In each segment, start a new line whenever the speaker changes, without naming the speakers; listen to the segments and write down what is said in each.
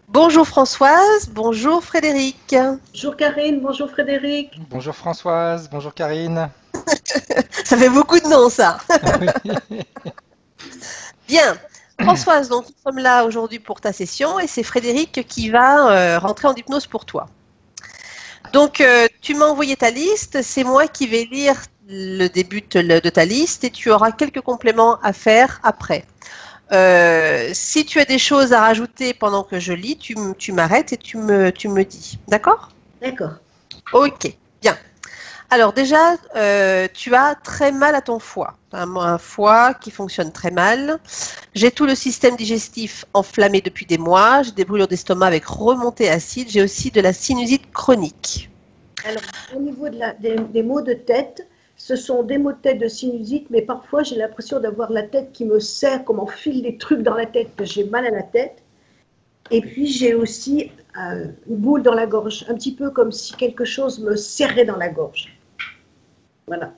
Bonjour Françoise, bonjour Frédéric.
Bonjour Karine, bonjour Frédéric.
Bonjour Françoise, bonjour Karine.
Ça fait beaucoup de noms ça.
Oui.
Bien. Françoise, donc nous sommes là aujourd'hui pour ta session et c'est Frédéric qui va rentrer en hypnose pour toi. Donc tu m'as envoyé ta liste, c'est moi qui vais lire le début de ta liste et tu auras quelques compléments à faire après. Si tu as des choses à rajouter pendant que je lis, tu m'arrêtes et tu me dis. D'accord?
D'accord.
Ok, bien. Alors déjà, tu as très mal à ton foie. Un foie qui fonctionne très mal. J'ai tout le système digestif enflammé depuis des mois. J'ai des brûlures d'estomac avec remontée acide. J'ai aussi de la sinusite chronique.
Alors, au niveau des maux de tête, ce sont des maux de tête de sinusite, mais parfois j'ai l'impression d'avoir la tête qui me serre, comme on file des trucs dans la tête, que j'ai mal à la tête. Et puis j'ai aussi une boule dans la gorge, un petit peu comme si quelque chose me serrait dans la gorge. Voilà.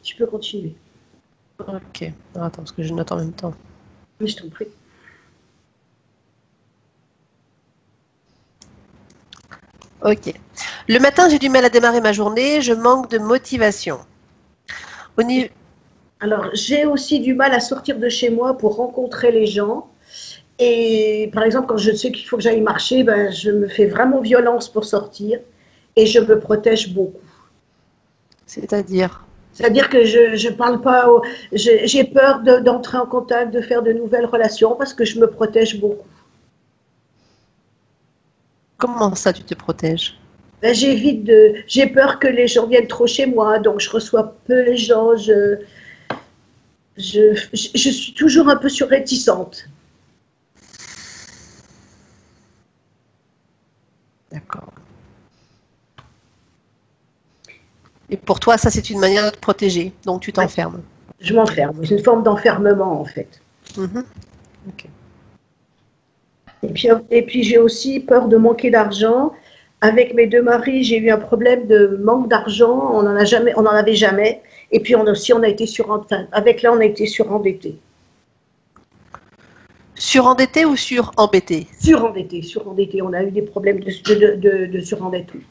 Tu peux continuer.
Ok. Alors, attends, parce que je note en même temps.
Oui, je t'en prie.
Ok. Le matin, j'ai du mal à démarrer ma journée. Je manque de motivation. Au niveau...
Alors, j'ai aussi du mal à sortir de chez moi pour rencontrer les gens. Et par exemple, quand je sais qu'il faut que j'aille marcher, ben, je me fais vraiment violence pour sortir et je me protège beaucoup.
C'est-à-dire?
C'est-à-dire que je parle pas, j'ai peur d'entrer en contact, de faire de nouvelles relations parce que je me protège beaucoup.
Comment ça, tu te protèges?
Ben, j'ai peur que les gens viennent trop chez moi, donc je reçois peu les gens. Je suis toujours un peu réticente.
D'accord. Et pour toi, ça, c'est une manière de te protéger. Donc, tu t'enfermes.
Je m'enferme. C'est une forme d'enfermement, en fait.
Mhm. Ok.
Et puis j'ai aussi peur de manquer d'argent. Avec mes deux maris, j'ai eu un problème de manque d'argent. On n'en avait jamais. Et puis on a été on a été surendetté.
Surendetté ou surembêté?
Surendetté. On a eu des problèmes de surendettement.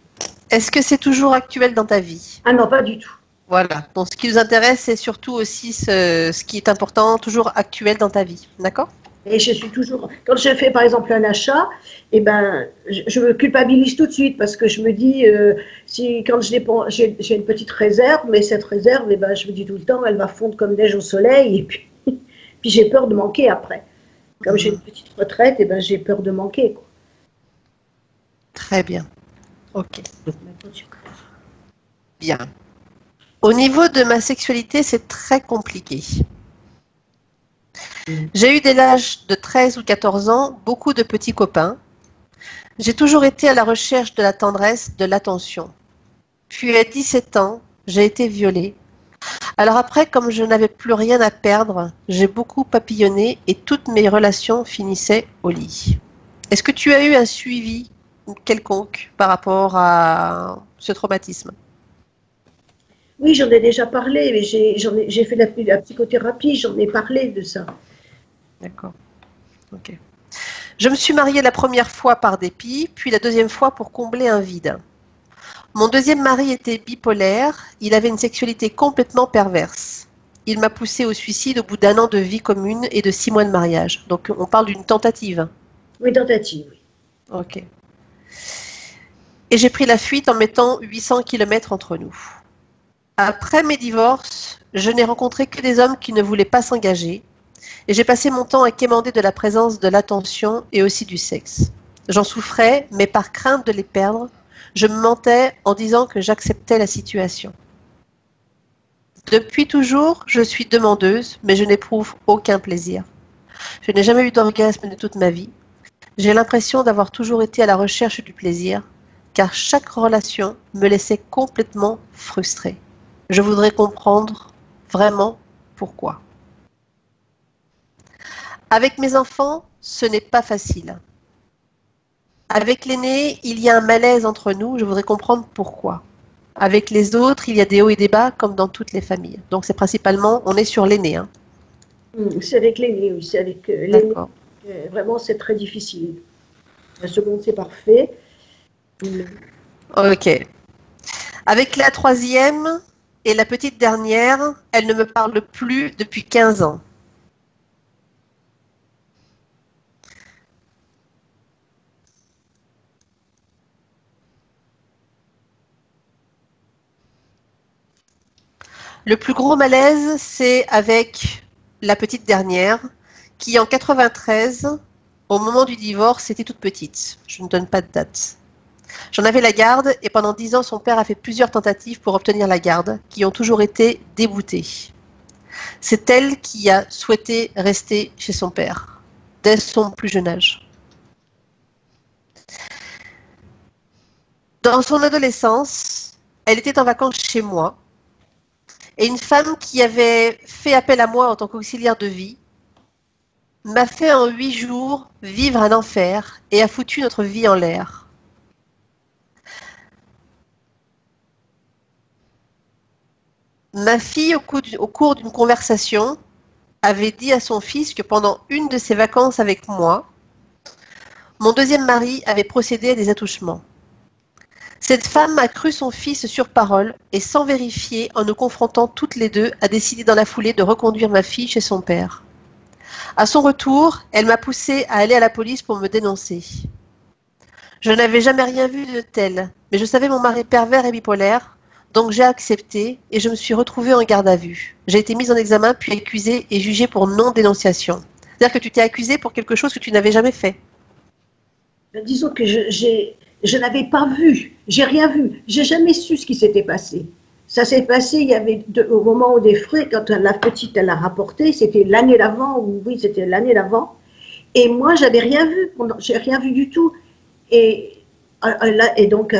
Est-ce que c'est toujours actuel dans ta vie?
Ah non, pas du tout.
Voilà. Donc, ce qui nous intéresse, c'est surtout aussi ce qui est important, toujours actuel dans ta vie. D'accord?
Et je suis toujours, quand je fais par exemple un achat, eh ben, je me culpabilise tout de suite parce que je me dis, quand j'ai une petite réserve, mais cette réserve, eh ben, je me dis tout le temps, elle va fondre comme neige au soleil, et puis, puis j'ai peur de manquer après. Comme j'ai une petite retraite, eh ben, j'ai peur de manquer, quoi.
Très bien. Ok. Bien. Au niveau de ma sexualité, c'est très compliqué. J'ai eu dès l'âge de 13 ou 14 ans beaucoup de petits copains. J'ai toujours été à la recherche de la tendresse, de l'attention. Puis à 17 ans, j'ai été violée. Alors après, comme je n'avais plus rien à perdre, j'ai beaucoup papillonné et toutes mes relations finissaient au lit. Est-ce que tu as eu un suivi quelconque par rapport à ce traumatisme?
Oui, j'en ai déjà parlé, mais j'ai fait la psychothérapie, j'en ai parlé de ça.
D'accord. Ok. Je me suis mariée la première fois par dépit, puis la deuxième fois pour combler un vide. Mon deuxième mari était bipolaire, il avait une sexualité complètement perverse. Il m'a poussée au suicide au bout d'1 an de vie commune et de 6 mois de mariage. Donc on parle d'une tentative.
Oui, tentative, oui.
Ok. Et j'ai pris la fuite en mettant 800 km entre nous. Après mes divorces, je n'ai rencontré que des hommes qui ne voulaient pas s'engager. Et j'ai passé mon temps à quémander de la présence, de l'attention et aussi du sexe. J'en souffrais, mais par crainte de les perdre, je me mentais en disant que j'acceptais la situation. Depuis toujours, je suis demandeuse, mais je n'éprouve aucun plaisir. Je n'ai jamais eu d'orgasme de toute ma vie. J'ai l'impression d'avoir toujours été à la recherche du plaisir, car chaque relation me laissait complètement frustrée. Je voudrais comprendre vraiment pourquoi. Avec mes enfants, ce n'est pas facile. Avec l'aîné, il y a un malaise entre nous, je voudrais comprendre pourquoi. Avec les autres, il y a des hauts et des bas, comme dans toutes les familles. Donc c'est principalement, on est sur l'aîné. Hein.
C'est avec l'aîné, oui, c'est avec l'aîné.
D'accord.
Vraiment, c'est très difficile. La seconde, c'est parfait.
Ok. Avec la troisième et la petite dernière, elle ne me parle plus depuis 15 ans. Le plus gros malaise, c'est avec la petite dernière, qui en 93, au moment du divorce, était toute petite. Je ne donne pas de date. J'en avais la garde et pendant 10 ans, son père a fait plusieurs tentatives pour obtenir la garde, qui ont toujours été déboutées. C'est elle qui a souhaité rester chez son père, dès son plus jeune âge. Dans son adolescence, elle était en vacances chez moi, et une femme qui avait fait appel à moi en tant qu'auxiliaire de vie m'a fait en 8 jours vivre un enfer et a foutu notre vie en l'air. Ma fille, au cours d'une conversation, avait dit à son fils que pendant une de ses vacances avec moi, mon deuxième mari avait procédé à des attouchements. Cette femme a cru son fils sur parole et sans vérifier, en nous confrontant toutes les deux, a décidé dans la foulée de reconduire ma fille chez son père. À son retour, elle m'a poussée à aller à la police pour me dénoncer. Je n'avais jamais rien vu de tel, mais je savais mon mari pervers et bipolaire, donc j'ai accepté et je me suis retrouvée en garde à vue. J'ai été mise en examen, puis accusée et jugée pour non-dénonciation. C'est-à-dire que tu t'es accusée pour quelque chose que tu n'avais jamais fait.
Disons que je n'avais pas vu, j'ai rien vu, j'ai jamais su ce qui s'était passé. Ça s'est passé, il y avait au moment où des frais, quand la petite elle a rapporté, c'était l'année d'avant, ou oui, c'était l'année d'avant, et moi j'avais rien vu, j'ai rien vu du tout. Et donc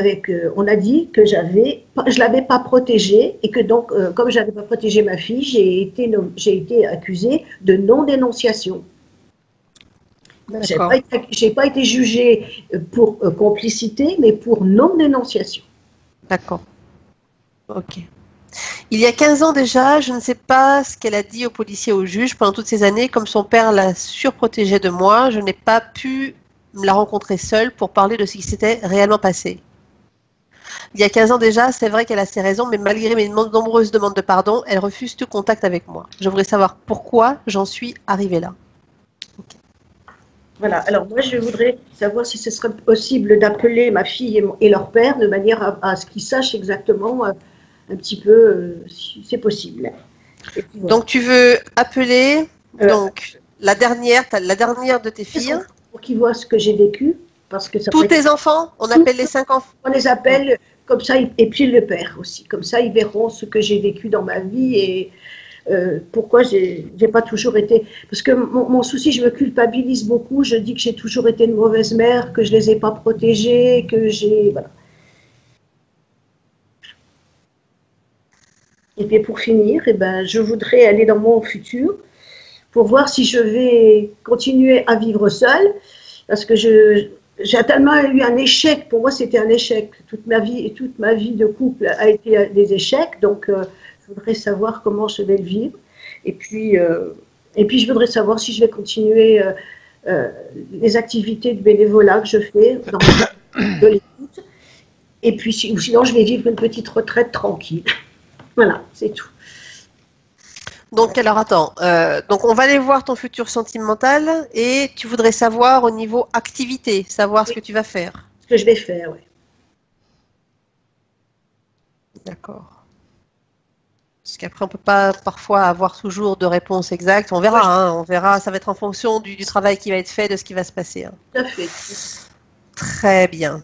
on a dit que je l'avais pas protégée et que donc comme j'avais pas protégé ma fille, j'ai été accusée de non-dénonciation. J'ai pas été jugée pour complicité, mais pour non-dénonciation.
D'accord. Ok. Il y a 15 ans déjà, je ne sais pas ce qu'elle a dit aux policiers, aux juges. Pendant toutes ces années, comme son père la surprotégeait de moi, je n'ai pas pu la rencontrer seule pour parler de ce qui s'était réellement passé. Il y a 15 ans déjà, c'est vrai qu'elle a ses raisons, mais malgré mes nombreuses demandes de pardon, elle refuse tout contact avec moi. Je voudrais savoir pourquoi j'en suis arrivée là. Okay.
Voilà, alors moi je voudrais savoir si ce serait possible d'appeler ma fille et leur père de manière à ce qu'ils sachent exactement un petit peu si c'est possible.
Puis, voilà. Donc tu veux appeler donc, la dernière de tes filles
pour qu'ils voient ce que j'ai vécu. Parce que ça
tous tes enfants, on appelle les 5 enfants.
On les appelle comme ça, et puis le père aussi. Comme ça, ils verront ce que j'ai vécu dans ma vie et pourquoi j'ai pas toujours été. Parce que mon souci, je me culpabilise beaucoup. Je dis que j'ai toujours été une mauvaise mère, que je les ai pas protégées, que j'ai. Voilà. Et puis pour finir, eh ben, je voudrais aller dans mon futur pour voir si je vais continuer à vivre seule. Parce que j'ai tellement eu un échec, pour moi c'était un échec, toute ma vie de couple a été des échecs, donc je voudrais savoir comment je vais le vivre, et puis je voudrais savoir si je vais continuer les activités de bénévolat que je fais dans de l'écoute, et puis sinon je vais vivre une petite retraite tranquille. Voilà, c'est tout.
Donc, alors attends, donc on va aller voir ton futur sentimental et tu voudrais savoir au niveau activité, savoir ce que tu vas faire.
Ce que je vais faire, oui.
D'accord. Parce qu'après, on ne peut pas parfois avoir toujours de réponse exacte. On verra, hein, on verra, ça va être en fonction du travail qui va être fait, de ce qui va se passer. Hein.
Tout à fait.
Très bien.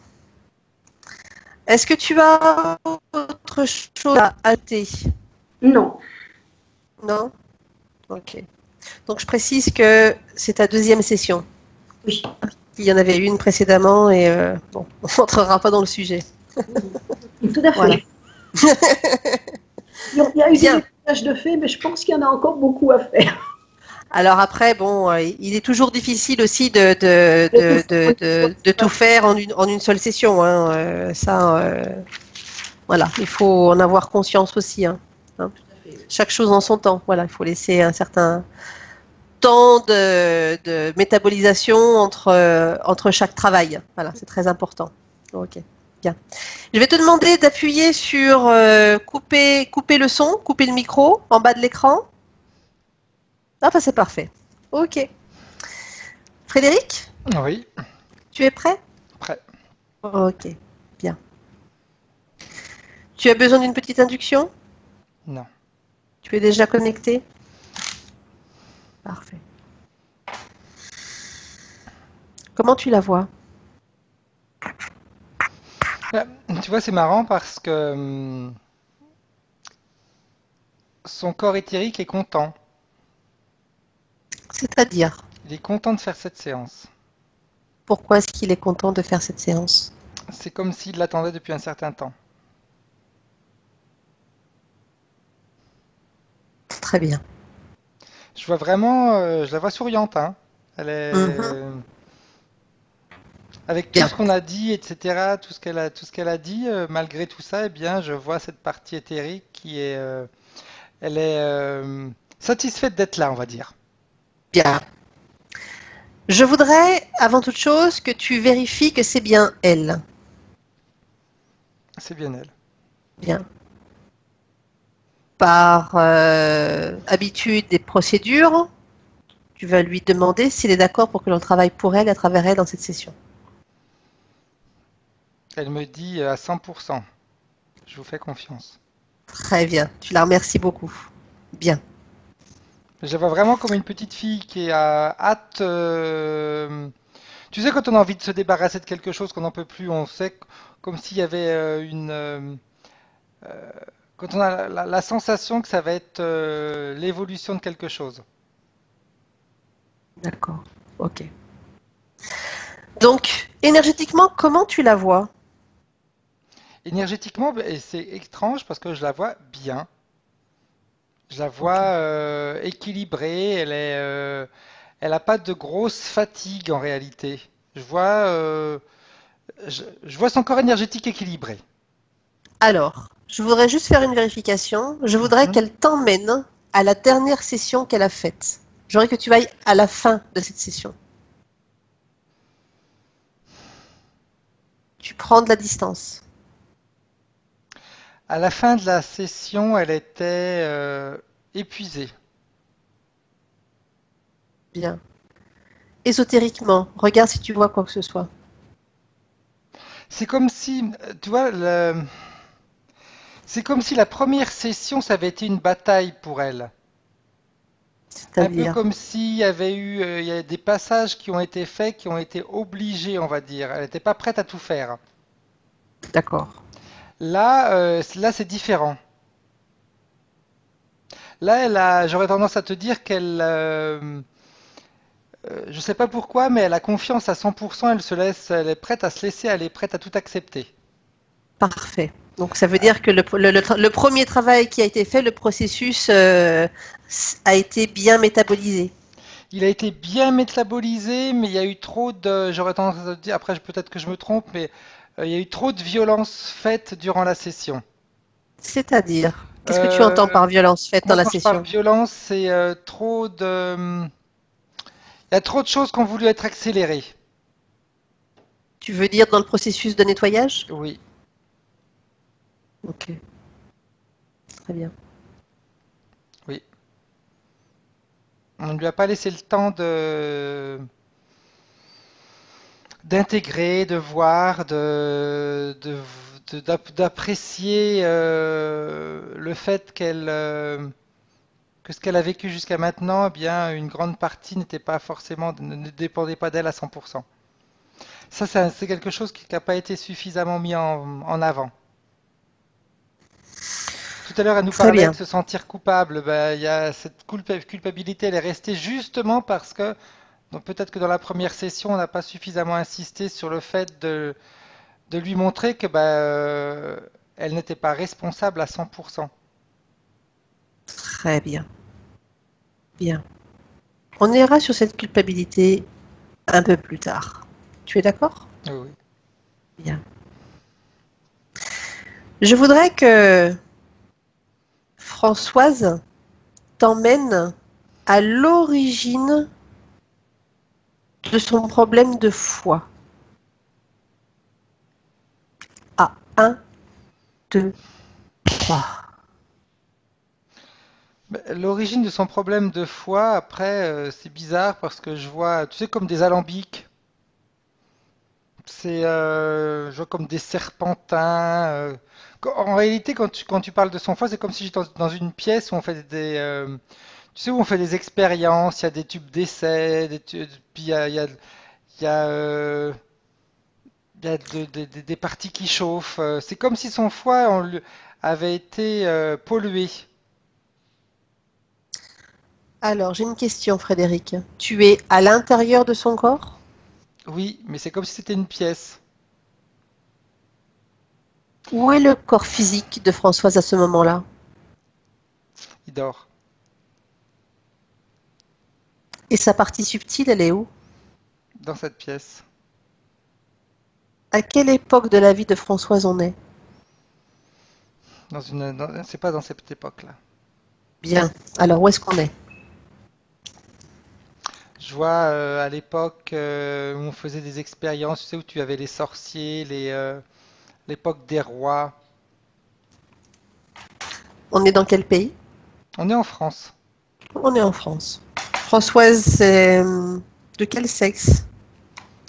Est-ce que tu as autre chose à ajouter?
Non.
Non? Ok. Donc, je précise que c'est ta deuxième session.
Oui.
Il y en avait une précédemment et bon, on n'entrera pas dans le sujet.
Tout à fait. Voilà. Il y a eu des tâches de fait, mais je pense qu'il y en a encore beaucoup à faire.
Alors après, bon, il est toujours difficile aussi de tout faire en une seule session. Hein. Voilà, il faut en avoir conscience aussi. Hein. Chaque chose en son temps. Voilà, il faut laisser un certain temps de métabolisation entre chaque travail. Voilà, c'est très important. Ok, bien. Je vais te demander d'appuyer sur couper le son, couper le micro en bas de l'écran. Ah, bah, c'est parfait. Ok. Frédéric,
Oui,
tu es prêt?
prêt.
Ok, bien. Tu as besoin d'une petite induction?
Non.
Tu es déjà connecté? Parfait. Comment tu la vois?
Ah, tu vois, c'est marrant parce que son corps éthérique est content.
C'est-à-dire,
Il est content de faire cette séance.
pourquoi est-ce qu'il est content de faire cette séance?
C'est comme s'il l'attendait depuis un certain temps.
Très bien.
Je vois vraiment, je la vois souriante, hein. Elle
Mhm.
est, avec tout
Bien.
ce qu'on a dit, etc., tout ce qu'elle a dit, malgré tout ça, eh bien, je vois cette partie éthérique qui est, elle est satisfaite d'être là, on va dire.
Bien. Je voudrais, avant toute chose, que tu vérifies que c'est bien elle.
C'est bien elle.
Bien. Par habitude et procédure, tu vas lui demander s'il est d'accord pour que l'on travaille pour elle et à travers elle dans cette session.
Elle me dit à 100%, je vous fais confiance.
Très bien. Tu la remercies beaucoup. Bien.
Je la vois vraiment comme une petite fille qui a hâte. Tu sais, quand on a envie de se débarrasser de quelque chose qu'on n'en peut plus, on sait comme s'il y avait euh, quand on a la sensation que ça va être l'évolution de quelque chose.
D'accord. Ok. Donc, énergétiquement, comment tu la vois?
Énergétiquement, et c'est étrange parce que je la vois bien. Je la vois
Ok.
équilibrée. Elle a pas de grosse fatigue en réalité. Je vois, je vois son corps énergétique équilibré.
Alors, je voudrais juste faire une vérification. Je voudrais
Mhm.
qu'elle t'emmène à la dernière session qu'elle a faite. J'aimerais que tu ailles à la fin de cette session. Tu prends de la distance.
À la fin de la session, elle était épuisée.
Bien. Ésotériquement, regarde si tu vois quoi que ce soit.
C'est comme si, tu vois, c'est comme si la première session, ça avait été une bataille pour elle. Un peu
C'est-à-dire,
comme s'il y avait eu, il y a des passages qui ont été faits, qui ont été obligés, on va dire. Elle n'était pas prête à tout faire.
d'accord.
Là, c'est différent. Là, j'aurais tendance à te dire je sais pas pourquoi, mais elle a confiance à 100%. Elle est prête à se laisser, elle est prête à tout accepter.
Parfait. Donc ça veut dire que le premier travail qui a été fait, le processus a été bien métabolisé.
Il a été bien métabolisé, mais il y a eu trop de, j'aurais tendance à te dire, après peut-être que je me trompe, mais il y a eu trop de violence faite durant la session.
C'est-à-dire, qu'est-ce que tu entends
Euh,
par violence faite dans
Moi,
la
quand je parle
session?
violence, c'est il y a trop de choses qui ont voulu être accélérées.
Tu veux dire dans le processus de nettoyage?
Oui,
Ok, très bien.
oui. On ne lui a pas laissé le temps d'intégrer, de voir, d'apprécier le fait que ce qu'elle a vécu jusqu'à maintenant, eh bien, une grande partie n'était pas forcément, ne dépendait pas d'elle à 100%. Ça, c'est quelque chose qui n'a pas été suffisamment mis en avant. Tout à l'heure, elle nous
Très
parlait de
bien.
se sentir coupable. Ben, il y a cette culpabilité, elle est restée justement parce que, donc peut-être que dans la première session, on n'a pas suffisamment insisté sur le fait de lui montrer que elle n'était pas responsable à 100%.
Très bien. Bien. On ira sur cette culpabilité un peu plus tard. Tu es d'accord?
Oui, oui.
Bien. Je voudrais que Françoise t'emmène à l'origine de son problème de foie? Ah, 1, 2, 3.
L'origine de son problème de foie, après, c'est bizarre parce que je vois, tu sais, comme des alambics. Je vois comme des serpentins. En réalité, quand tu parles de son foie, c'est comme si j'étais dans une pièce où on fait tu sais, où on fait des expériences, il y a des tubes d'essai, puis il y a des parties qui chauffent. C'est comme si son foie avait été pollué.
Alors, j'ai une question, Frédéric. Tu es à l'intérieur de son corps?
Oui, mais c'est comme si c'était une pièce.
Où est le corps physique de Françoise à ce moment-là?
Il dort.
Et sa partie subtile, elle est où?
Dans cette pièce.
À quelle époque de la vie de Françoise on est?
C'est pas dans cette époque-là.
Bien. Alors, où est-ce qu'on est?
Je vois à l'époque où on faisait des expériences, tu sais, où tu avais les sorciers, l'époque des rois.
On est dans quel pays?
On est en France.
On est en France. Françoise, c'est de quel sexe?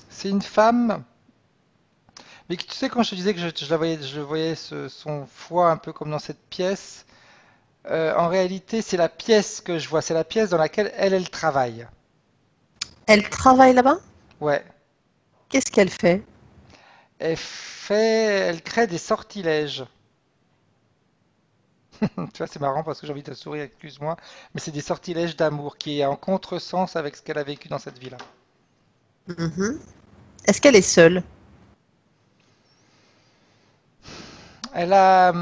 C'est une femme, mais tu sais, quand je te disais que je voyais son foie un peu comme dans cette pièce, en réalité, c'est la pièce que je vois, c'est la pièce dans laquelle elle travaille.
Elle travaille là-bas?
Ouais.
Qu'est-ce qu'elle fait?
Elle crée des sortilèges. Tu vois, c'est marrant parce que j'ai envie de sourire, excuse-moi, mais c'est des sortilèges d'amour qui est en contresens avec ce qu'elle a vécu dans cette vie-là.
Mhm. Est-ce qu'elle est seule?
Elle a,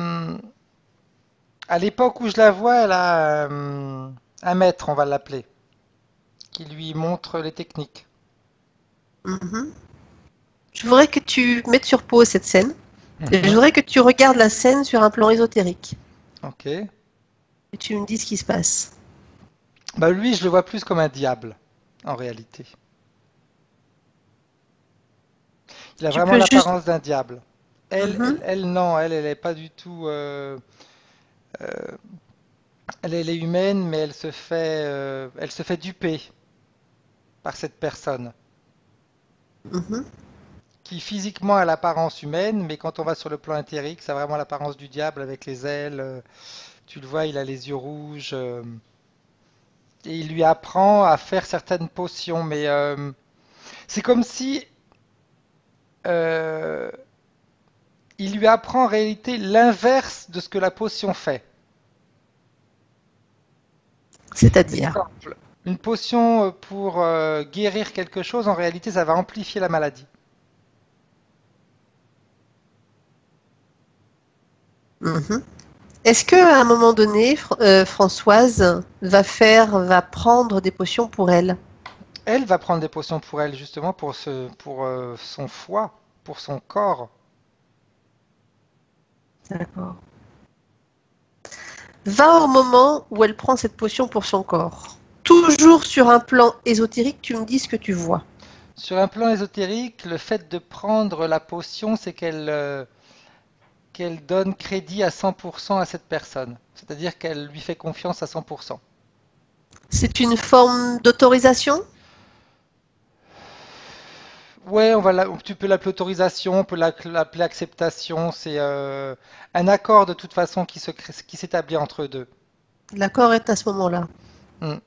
à l'époque où je la vois, elle a un maître, on va l'appeler, qui lui montre les techniques.
Mhm. Je voudrais que tu mettes sur pause cette scène. Et je
Mhm.
voudrais que tu regardes la scène sur un plan ésotérique.
Ok.
Et tu me dis ce qui se passe.
Bah lui, je le vois plus comme un diable, en réalité. Il a
Tu
vraiment
peux juste...
l'apparence d'un diable.
Mhm,
Non, elle est pas du tout. Euh, elle est humaine, mais elle se fait duper par cette personne
mhm.
qui physiquement a l'apparence humaine, mais quand on va sur le plan éthérique, ça a vraiment l'apparence du diable avec les ailes. Tu le vois, il a les yeux rouges. Et il lui apprend à faire certaines potions, mais c'est comme si euh, il lui apprend en réalité l'inverse de ce que la potion fait.
C'est-à-dire,
Exemple, une potion pour guérir quelque chose, en réalité, ça va amplifier la maladie.
mhm. Est-ce qu'à un moment donné, Françoise va prendre des potions pour elle?
Elle va prendre des potions pour elle, justement, pour son foie, pour son corps.
D'accord. Va au moment où elle prend cette potion pour son corps. Toujours sur un plan ésotérique, tu me dis ce que tu vois.
Sur un plan ésotérique, le fait de prendre la potion, c'est qu'elle donne crédit à 100% à cette personne. C'est-à-dire qu'elle lui fait confiance à 100%.
C'est une forme d'autorisation?
Ouais, tu peux l'appeler autorisation, on peut l'appeler acceptation. C'est un accord de toute façon qui s'établit entre eux deux.
L'accord est à ce moment-là.
Hmm.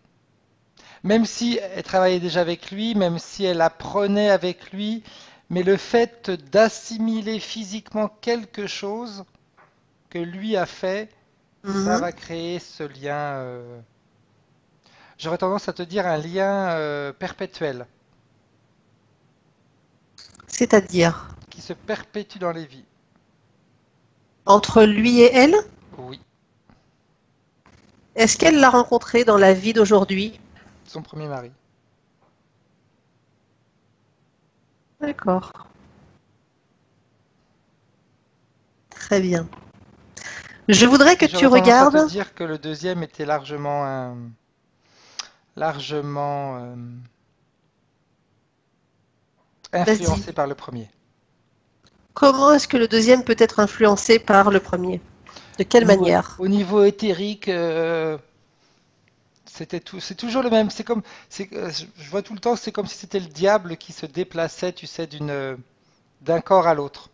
Même si elle travaillait déjà avec lui, même si elle apprenait avec lui, mais le fait d'assimiler physiquement quelque chose que lui a fait, ça
Mhm.
va créer ce lien. J'aurais tendance à te dire un lien perpétuel,
C'est-à-dire,
qui se perpétue dans les vies.
entre lui et elle?
Oui,
Est-ce qu'elle l'a rencontré dans la vie d'aujourd'hui?
son premier mari.
D'accord, très bien. Je voudrais que
Et
tu
j'aurais tendance à te
regardes.
dire que le deuxième était largement largement
Vas-y.
influencé par le premier.
Comment est-ce que le deuxième peut être influencé par le premier? De quelle manière?
Au niveau éthérique, c'est toujours le même. Je vois tout le temps, c'est comme si c'était le diable qui se déplaçait, tu sais, d'un corps à l'autre.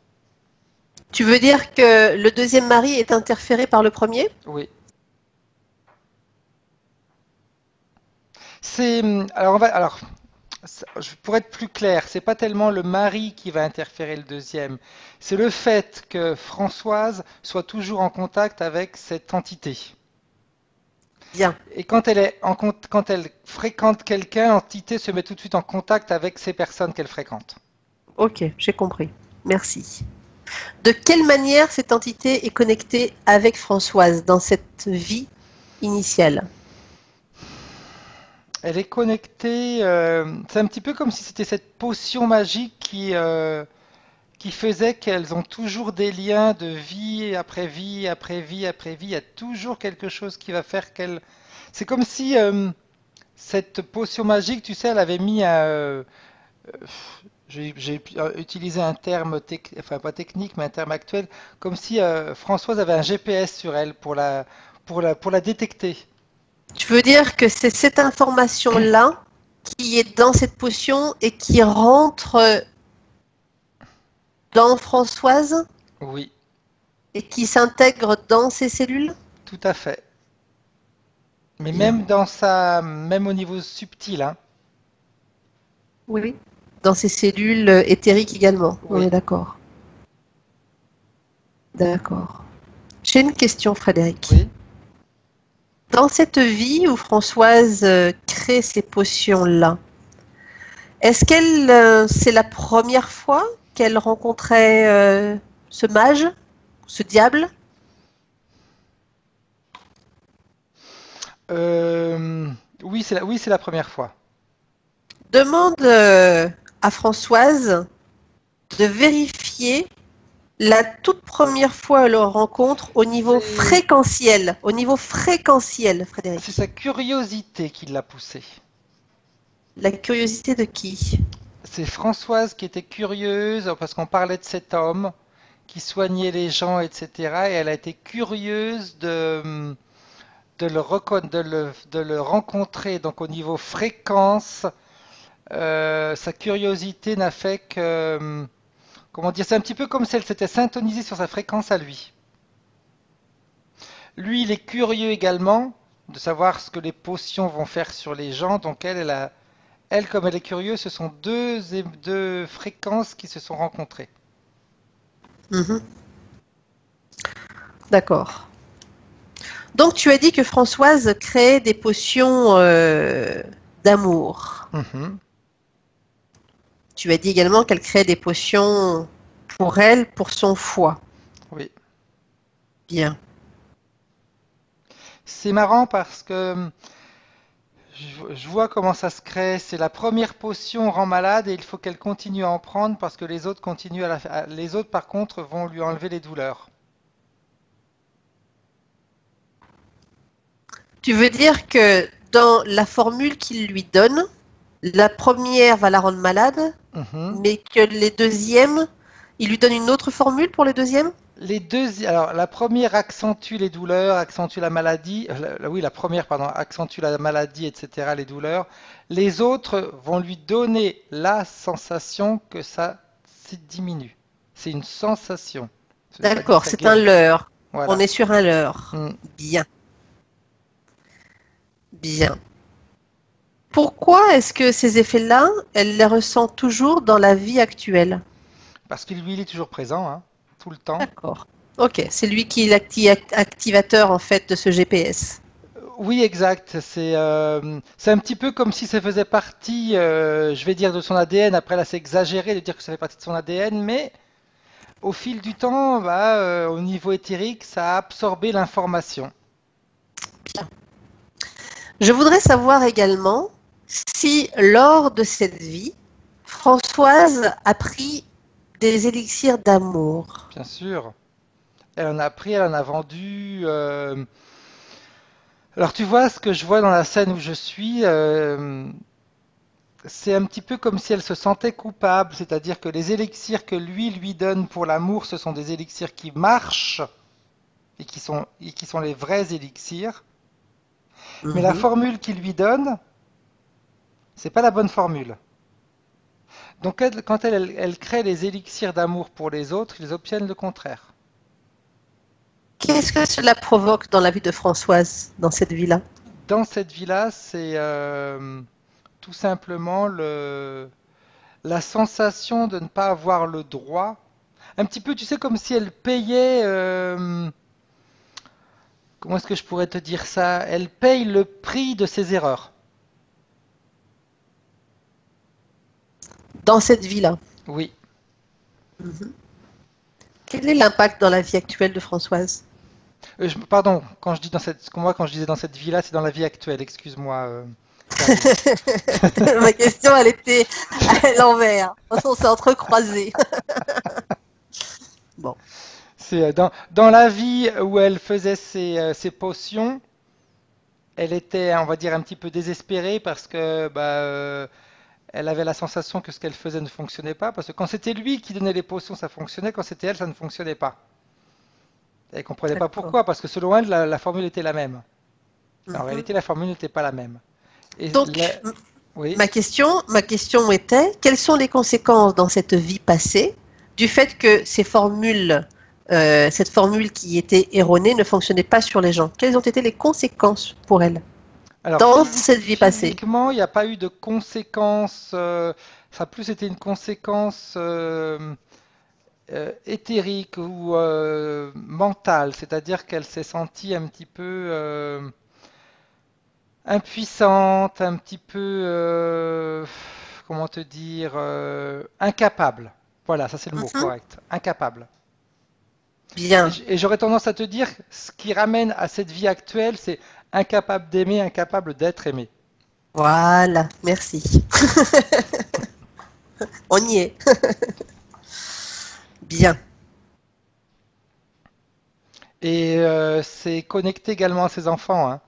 Tu veux dire que le deuxième mari est interféré par le premier?
Oui. Alors, pour être plus clair, c'est pas tellement le mari qui va interférer le deuxième, c'est le fait que Françoise soit toujours en contact avec cette entité.
Bien.
Et quand elle fréquente quelqu'un, l'entité se met tout de suite en contact avec ces personnes qu'elle fréquente.
Ok, j'ai compris. Merci. De quelle manière cette entité est connectée avec Françoise dans cette vie initiale?
Elle est connectée, c'est un petit peu comme si c'était cette potion magique qui faisait qu'elles ont toujours des liens de vie après vie après vie après vie. Il y a toujours quelque chose qui va faire qu'elles... C'est comme si cette potion magique, tu sais, elle avait mis j'ai utilisé un terme, enfin pas technique, mais un terme actuel, comme si Françoise avait un GPS sur elle pour la détecter.
Tu veux dire que c'est cette information-là qui est dans cette potion et qui rentre dans Françoise
Oui,
et qui s'intègre dans ses cellules?
tout à fait. Mais
Bien.
même au niveau subtil, hein.
Oui. Dans ses cellules éthériques également. On
Oui.
est d'accord. D'accord. J'ai une question, Frédéric.
Oui.
Dans cette vie où Françoise crée ces potions-là, est-ce qu'elle, c'est la première fois qu'elle rencontrait ce mage, ce diable?
Oui, c'est la première fois.
Demande à Françoise de vérifier la toute première fois leur rencontre au niveau fréquentiel. Au niveau fréquentiel, Frédéric.
C'est sa curiosité qui l'a poussé.
La curiosité de qui?
C'est Françoise qui était curieuse parce qu'on parlait de cet homme qui soignait les gens, etc. Et elle a été curieuse de le rencontrer. Donc au niveau fréquence, sa curiosité n'a fait que... comment dire? C'est un petit peu comme si elle s'était syntonisée sur sa fréquence à lui. Lui, il est curieux également de savoir ce que les potions vont faire sur les gens. Donc elle, comme elle est curieuse, ce sont deux fréquences qui se sont rencontrées.
Mhm. D'accord. Donc tu as dit que Françoise créait des potions d'amour.
Mhm.
Tu as dit également qu'elle créait des potions pour elle, pour son foie.
Oui.
Bien.
C'est marrant parce que je vois comment ça se crée. C'est la première potion rend malade et il faut qu'elle continue à en prendre parce que les autres continuent les autres par contre vont lui enlever les douleurs.
Tu veux dire que dans la formule qu'il lui donne, la première va la rendre malade,
Mhm.
mais que les deuxièmes, il lui donne une autre formule pour les deuxièmes?
Alors la première accentue les douleurs, accentue la maladie. Oui, la première, pardon, accentue la maladie, etc., les douleurs. Les autres vont lui donner la sensation que ça diminue. C'est une sensation. Ça veut pas dire que
D'accord,
ça
c'est un
guérit.
leurre. On
Voilà.
est sur un leurre.
Mm.
Bien, bien. Pourquoi est-ce que ces effets-là, elle les ressent toujours dans la vie actuelle?
Parce qu'il lui, il est toujours présent, hein, tout le temps.
D'accord. Ok, c'est lui qui est l'activateur en fait de ce GPS.
Oui, exact. C'est un petit peu comme si ça faisait partie, je vais dire, de son ADN. Après, là, c'est exagéré de dire que ça fait partie de son ADN, mais au fil du temps, au niveau éthérique, ça a absorbé l'information.
Bien. Je voudrais savoir également si lors de cette vie, Françoise a pris des élixirs d'amour.
Bien sûr. Elle en a pris, elle en a vendu. Alors tu vois, ce que je vois dans la scène où je suis, c'est un petit peu comme si elle se sentait coupable, c'est-à-dire que les élixirs que lui donne pour l'amour, ce sont des élixirs qui marchent et qui sont les vrais élixirs. Mais la
Mhm.
formule qu'il lui donne, c'est pas la bonne formule. Donc quand elle crée les élixirs d'amour pour les autres, ils obtiennent le contraire.
Qu'est-ce que cela provoque dans la vie de Françoise, dans cette vie-là?
Dans cette vie-là, c'est tout simplement la sensation de ne pas avoir le droit. Un petit peu, tu sais, comme si elle payait. Comment est-ce que je pourrais te dire ça? Elle paye le prix de ses erreurs.
Dans cette vie-là.
Oui.
Mhm. Quel est l'impact dans la vie actuelle de Françoise?
Pardon, quand je dis moi, quand je disais dans cette vie-là, c'est dans la vie actuelle. Excuse-moi, Karine.
Ma question, elle était à l'envers. On s'est entrecroisés. Bon.
C'est dans la vie où elle faisait ses potions, elle était, on va dire, un petit peu désespérée parce que elle avait la sensation que ce qu'elle faisait ne fonctionnait pas. Parce que quand c'était lui qui donnait les potions, ça fonctionnait. Quand c'était elle, ça ne fonctionnait pas. Elle ne comprenait pas
D'accord.
pourquoi, parce que selon elle, la formule était la même. En
Mhm.
réalité, la formule n'était pas la même. Et
Donc,
oui.
ma question était, quelles sont les conséquences dans cette vie passée du fait que cette formule qui était erronée ne fonctionnait pas sur les gens? Quelles ont été les conséquences pour elle
Alors
dans cette vie passée?
physiquement, il n'y a pas eu de conséquences. Ça a plus été une conséquence éthérique ou mentale, c'est-à-dire qu'elle s'est sentie un petit peu impuissante, un petit peu, comment te dire, incapable. Voilà, ça c'est le mot
Mhm.
correct, incapable. Et
Bien.
j'aurais tendance à te dire, ce qui ramène à cette vie actuelle, c'est incapable d'aimer, incapable d'être aimé.
Voilà. Merci. On y est. Bien.
Et c'est connecté également à ses enfants, hein.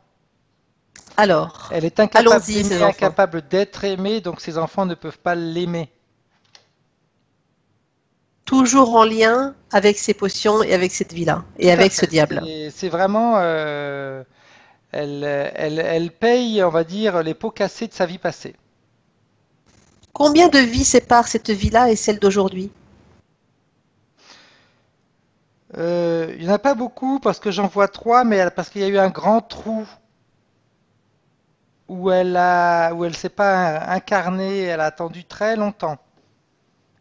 Alors,
Elle est incapable
allons-y,
d'aimer,
ces enfants.
incapable d'être aimée, donc ses enfants ne peuvent pas l'aimer.
Toujours en lien avec ces potions et avec cette vie-là et
Tout à
avec ce
fait.
diable.
C'est vraiment, elle paye, on va dire, les pots cassés de sa vie passée.
Combien de vies séparent cette vie-là et celle d'aujourd'hui?
Il n'y en a pas beaucoup parce que j'en vois trois, mais parce qu'il y a eu un grand trou où elle s'est pas incarnée, elle a attendu très longtemps.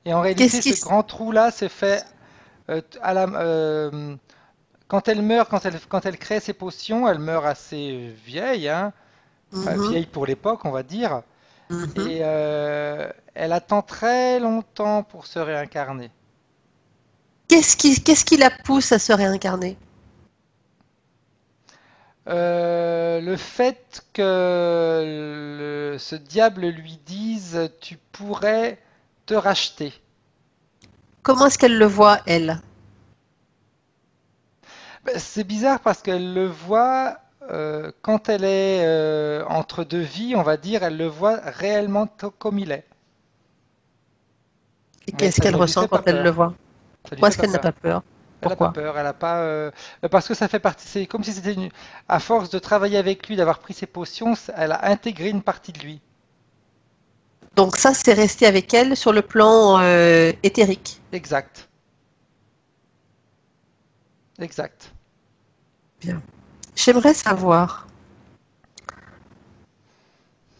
Et en réalité,
Qu'est-ce qui...
ce grand trou-là s'est fait quand elle meurt, quand elle crée ses potions, elle meurt assez vieille, hein, enfin
Mhm,
vieille pour l'époque, on va dire,
mhm.
et elle attend très longtemps pour se réincarner.
Qu'est-ce qui la pousse à se réincarner?
Le fait que ce diable lui dise tu pourrais te racheter.
Comment est-ce qu'elle le voit, elle?
Ben, c'est bizarre parce qu'elle le voit quand elle est entre deux vies, on va dire, elle le voit réellement comme il est.
Et
Mais
qu'est-ce
ça
qu'elle
ne lui
ressent
fait pas
quand elle le
peur.
voit?
Ça lui
Pourquoi
fait
est-ce
pas
qu'elle n'a
peur.
pas peur?
Elle n'a pas
Pourquoi?
peur. Elle a pas parce que ça fait partie. C'est comme si c'était à force de travailler avec lui, d'avoir pris ses potions, elle a intégré une partie de lui.
Donc ça, c'est resté avec elle sur le plan éthérique.
Exact. Exact.
Bien. J'aimerais savoir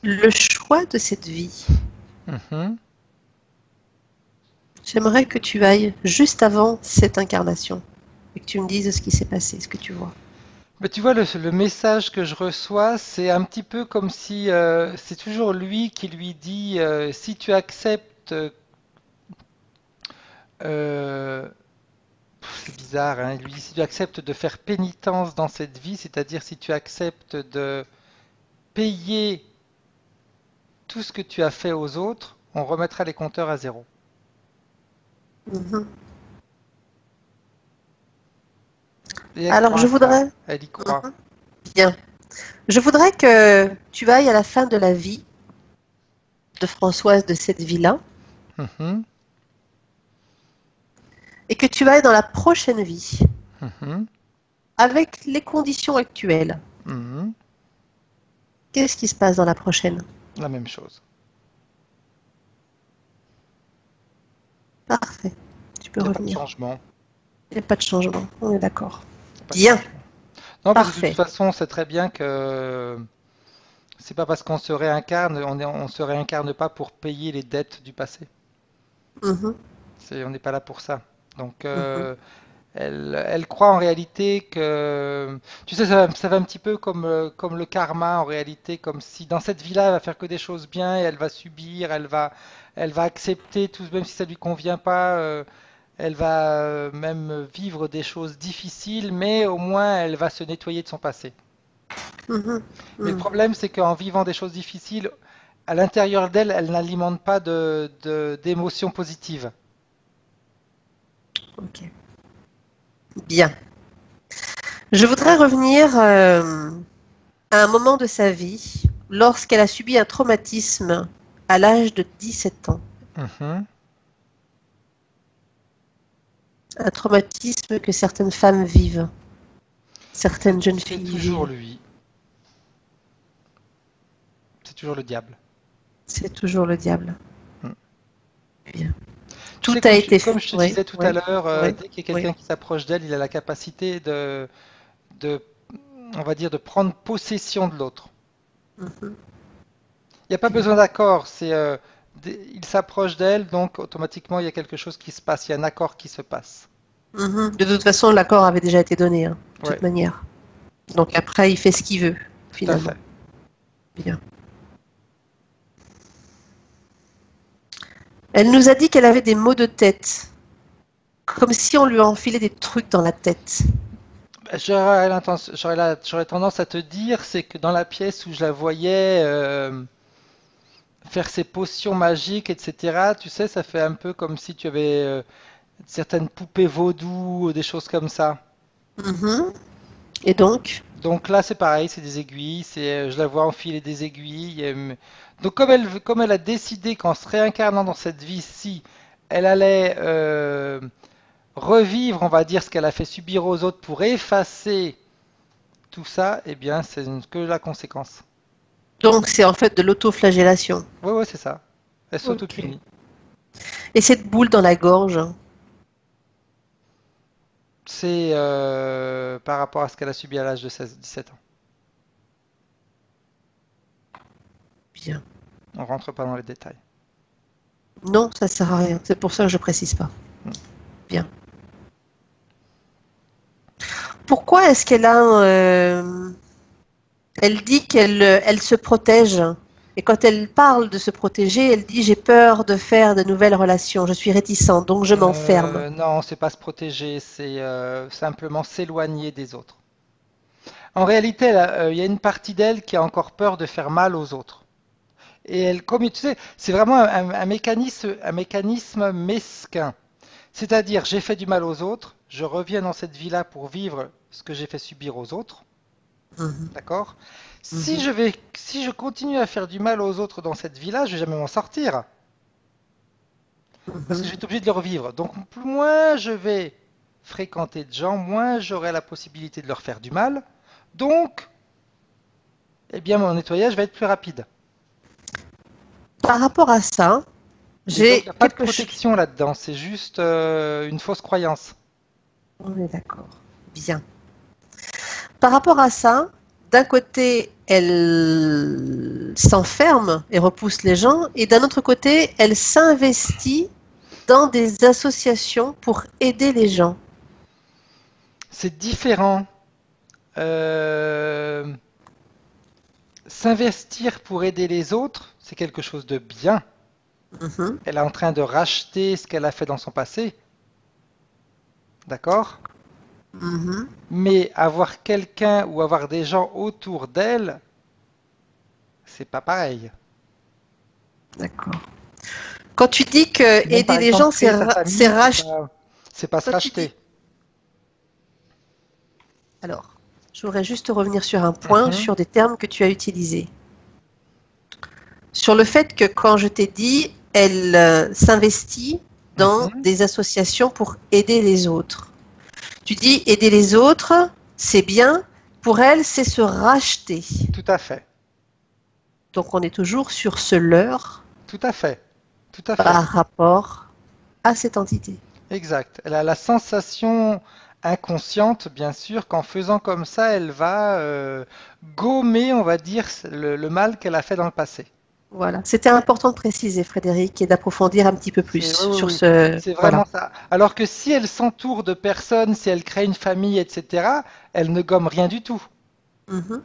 le choix de cette vie.
Mhm.
J'aimerais que tu ailles juste avant cette incarnation et que tu me dises ce qui s'est passé, ce que tu vois.
Mais tu vois, le message que je reçois, c'est un petit peu comme si c'est toujours lui qui lui dit si tu acceptes, euh, c'est bizarre, hein, il lui dit si tu acceptes de faire pénitence dans cette vie, c'est-à-dire si tu acceptes de payer tout ce que tu as fait aux autres, on remettra les compteurs à zéro.
Mhm.
Et elle
Alors,
croit
je
à ça,
voudrais...
elle y croit.
Mhm. Bien. Je voudrais que tu ailles à la fin de la vie de Françoise de cette vie-là
Mhm,
et que tu ailles dans la prochaine vie
mhm,
avec les conditions actuelles.
mhm.
Qu'est-ce qui se passe dans la prochaine?
La même chose.
Parfait. Tu peux
Il n'y a pas de
revenir.
changement.
Il n'y a pas de changement. On est d'accord.
Il y a pas de
Bien.
changement. Non, parce que de toute
Parfait.
façon, on sait très bien que c'est pas parce qu'on se réincarne, on se réincarne pas pour payer les dettes du passé.
Mhm,
On n'est pas là pour ça. Donc,
mhm,
elle croit en réalité que, tu sais, ça va un petit peu comme le karma en réalité, comme si dans cette vie-là, elle va faire que des choses bien et elle va subir, elle va accepter tout, même si ça lui convient pas, elle va même vivre des choses difficiles, mais au moins elle va se nettoyer de son passé.
mhm,
Mais le
mhm.
problème, c'est qu'en vivant des choses difficiles, à l'intérieur d'elle, elle n'alimente pas d'émotions positives.
Ok. Bien. Je voudrais revenir à un moment de sa vie lorsqu'elle a subi un traumatisme à l'âge de 17 ans.
Mhm.
Un traumatisme que certaines femmes vivent, certaines jeunes
C'est
filles
toujours
vivent.
lui, c'est toujours le diable.
C'est toujours le diable.
Mm.
Bien.
Tu
Tout
sais,
a été fait.
comme je te
Oui,
disais tout à
oui,
l'heure,
oui,
dès qu'il y a
oui.
quelqu'un qui s'approche d'elle, il a la capacité de, on va dire, de prendre possession de l'autre.
Mhm.
Il n'y a pas
Bien.
besoin d'accord, il s'approche d'elle, donc automatiquement il y a quelque chose qui se passe, il y a un accord qui se passe.
Mhm. De toute façon, l'accord avait déjà été donné, hein, de
Ouais,
toute manière. Donc après, il fait ce qu'il veut,
tout à
finalement.
fait.
Bien. Elle nous a dit qu'elle avait des maux de tête, comme si on lui enfilait des trucs dans la tête.
J'aurais tendance à te dire, c'est que dans la pièce où je la voyais faire ses potions magiques, etc., tu sais, ça fait un peu comme si tu avais certaines poupées vaudou ou des choses comme ça.
Mhm. Et donc?
Donc là, c'est pareil, c'est des aiguilles, je la vois enfiler des aiguilles. Donc comme elle a décidé qu'en se réincarnant dans cette vie-ci, elle allait revivre, on va dire, ce qu'elle a fait subir aux autres pour effacer tout ça, eh bien, que la conséquence.
Donc c'est en fait de l'autoflagellation.
Ouais, ouais, c'est ça. Elle
Ok.
s'auto-punit.
Et cette boule dans la gorge?
C'est par rapport à ce qu'elle a subi à l'âge de 17 ans.
Bien.
On rentre pas dans les détails.
Non, ça sert à rien. C'est pour ça que je précise pas.
Hmm.
Bien. Pourquoi est-ce qu'elle a elle dit elle se protège et quand elle parle de se protéger, elle dit j'ai peur de faire de nouvelles relations, je suis réticente, donc je m'enferme.
Non, c'est pas se protéger, c'est simplement s'éloigner des autres. En réalité, il y a une partie d'elle qui a encore peur de faire mal aux autres. Et elle, comme tu sais, c'est vraiment un mécanisme mesquin. C'est-à-dire, j'ai fait du mal aux autres, je reviens dans cette vie-là pour vivre ce que j'ai fait subir aux autres,
Mhm,
d'accord?
mhm,
Si je continue à faire du mal aux autres dans cette vie-là, je vais jamais m'en sortir, parce que je
mhm.
vais être obligé de le revivre. Donc, moins je vais fréquenter de gens, moins j'aurai la possibilité de leur faire du mal. Donc, eh bien, mon nettoyage va être plus rapide.
Par rapport à ça,
Mais donc, il
j'ai
n'y a pas de
quelque chose.
protection là-dedans, c'est juste une fausse croyance.
On est d'accord. Bien. Par rapport à ça, d'un côté, elle s'enferme et repousse les gens, et d'un autre côté, elle s'investit dans des associations pour aider les gens.
C'est différent. Euh, S'investir pour aider les autres, c'est quelque chose de bien.
Mhm,
Elle est en train de racheter ce qu'elle a fait dans son passé, d'accord?
mhm,
Mais avoir quelqu'un ou avoir des gens autour d'elle, c'est pas pareil.
d'accord. Quand tu dis que
Même par
aider les
exemple,
gens,
créer sa
c'est
famille,
racheter.
c'est pas se
Quand tu dis.
racheter.
Alors. Je voudrais juste revenir sur un point, sur des termes que tu as utilisés. Sur le fait que quand je t'ai dit, elle s'investit dans des associations pour aider les autres. Tu dis aider les autres, c'est bien. Pour elle, c'est se racheter.
Tout à fait.
Donc on est toujours sur ce leurre
Tout à fait. Tout à fait.
par rapport à cette entité.
Exact. Elle a la sensation inconsciente, bien sûr, qu'en faisant comme ça, elle va gommer, on va dire, le mal qu'elle a fait dans le passé.
Voilà. C'était important de préciser, Frédéric, et d'approfondir un petit peu plus sur
Oui,
ce.
c'est
Voilà.
vraiment ça. Alors que si elle s'entoure de personnes, si elle crée une famille, etc., elle ne gomme rien du tout.
Mhm.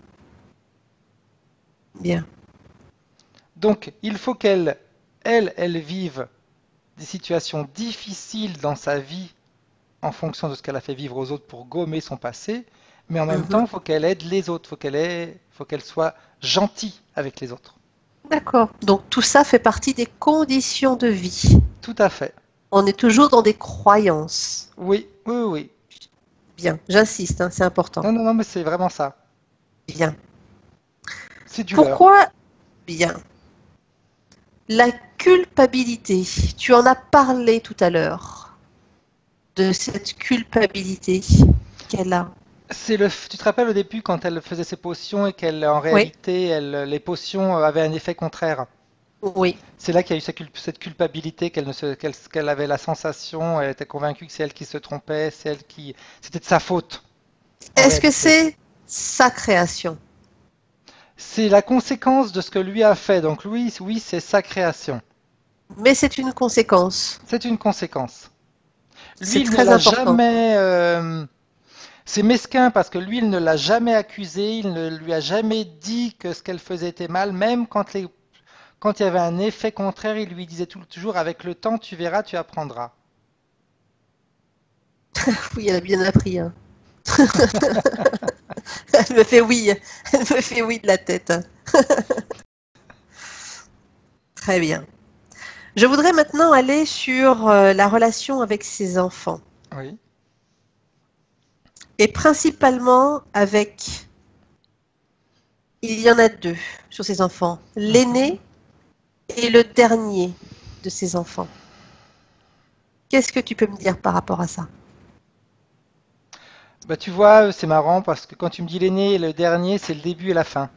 Bien.
Donc, il faut elle vive des situations difficiles dans sa vie en fonction de ce qu'elle a fait vivre aux autres pour gommer son passé, mais en même temps,
Mhm.
il faut qu'elle aide les autres, faut qu'elle soit gentille avec les autres.
D'accord. Donc tout ça fait partie des conditions de vie.
Tout à fait.
On est toujours dans des croyances.
Oui, oui, oui.
Bien. J'insiste, hein, c'est important.
Non, non, non, mais c'est vraiment ça.
Bien.
C'est du leurre.
Pourquoi? Bien. La culpabilité. Tu en as parlé tout à l'heure de cette culpabilité qu'elle a.
Tu te rappelles au début quand elle faisait ses potions et en
Oui.
réalité, les potions avaient un effet contraire.
Oui.
C'est là qu'il y a eu cette culpabilité qu'elle avait la sensation, elle était convaincue que c'est elle qui se trompait, c'était de sa faute en
Est-ce que
réalité.
c'est sa création?
C'est la conséquence de ce que lui a fait. Donc lui, oui, c'est sa création.
Mais c'est une conséquence.
C'est une conséquence. Lui,
C'est
il ne
très
l'a
important.
jamais. C'est mesquin parce que lui, il ne l'a jamais accusé, il ne lui a jamais dit que ce qu'elle faisait était mal, même quand il y avait un effet contraire, il lui disait toujours avec le temps, tu verras, tu apprendras.
Oui, elle a bien appris, hein. Elle me fait oui. Elle me fait oui de la tête. Très bien. Je voudrais maintenant aller sur la relation avec ses enfants.
Oui.
Et principalement avec, il y en a deux sur ses enfants, l'aîné et le dernier de ses enfants. Qu'est-ce que tu peux me dire par rapport à ça?
Bah, tu vois, c'est marrant parce que quand tu me dis l'aîné et le dernier, c'est le début et la fin.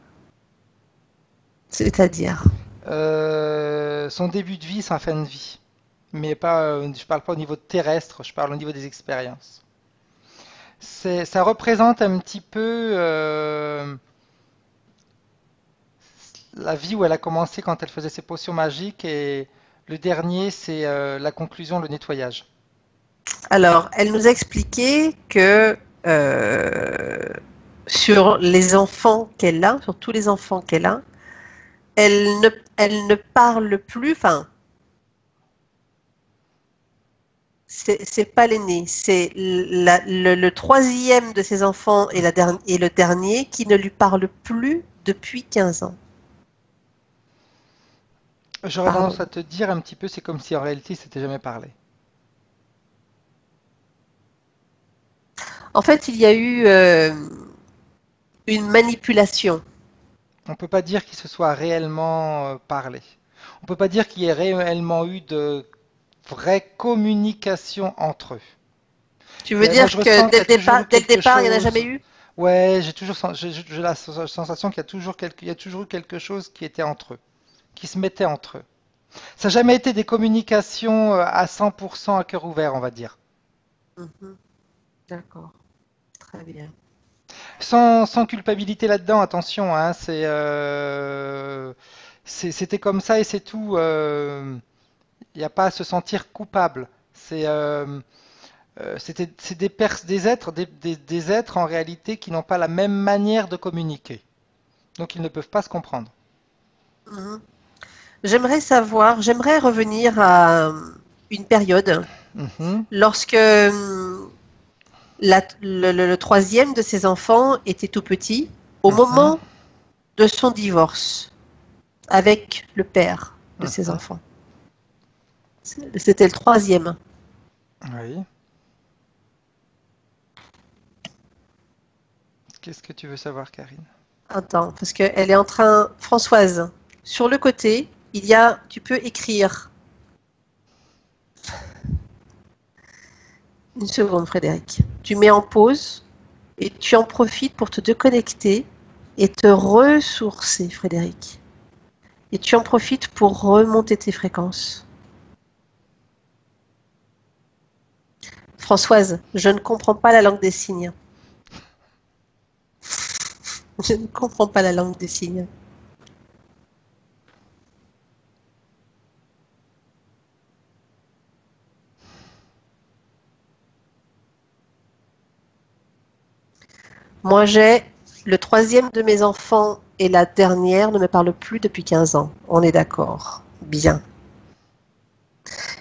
C'est-à-dire?
Son début de vie, sa fin de vie. Mais pas, je parle pas au niveau terrestre, je parle au niveau des expériences. Ça représente un petit peu la vie où elle a commencé quand elle faisait ses potions magiques et le dernier, c'est la conclusion, le nettoyage.
Alors, elle nous a expliqué que euh, sur les enfants qu'elle a, sur tous les enfants qu'elle a, elle ne parle plus, enfin, c'est pas l'aîné, c'est le troisième de ses enfants et le dernier qui ne lui parle plus depuis 15 ans.
J'aurais tendance
Pardon.
à te dire un petit peu, c'est comme si en réalité, ils s'étaient jamais parlé.
En fait, il y a eu une manipulation.
On peut pas dire qu'ils se soient réellement parlé. On peut pas dire qu'il y ait réellement eu de vraie communication entre eux.
Tu veux
Moi,
dire
je
que
ressens qu'il y a toujours eu
dès le
quelque
départ, il n'y en a jamais
chose.
eu?
Ouais, j'ai la sensation qu'il y a il y a toujours eu quelque chose qui était entre eux, qui se mettait entre eux. Ça n'a jamais été des communications à 100% à cœur ouvert, on va dire.
Mhm. D'accord, très bien.
Sans culpabilité là-dedans, attention, hein, c'était comme ça et c'est tout. Il n'y a pas à se sentir coupable. C'est des êtres, des êtres en réalité qui n'ont pas la même manière de communiquer. Donc ils ne peuvent pas se comprendre.
Mhm. J'aimerais revenir à une période
Mhm,
lorsque le troisième de ses enfants était tout petit, au
mhm,
moment de son divorce avec le père de ses
mhm.
enfants. C'était le troisième.
Oui. Qu'est-ce que tu veux savoir, Karine?
Attends, parce qu'elle est en train... Françoise, sur le côté, il y a... Tu peux écrire. Une seconde, Frédéric. Tu mets en pause et tu en profites pour te déconnecter et te ressourcer, Frédéric. Et tu en profites pour remonter tes fréquences. Françoise, je ne comprends pas la langue des signes. Je ne comprends pas la langue des signes. Moi, j'ai le troisième de mes enfants et la dernière ne me parle plus depuis 15 ans. On est d'accord. Bien.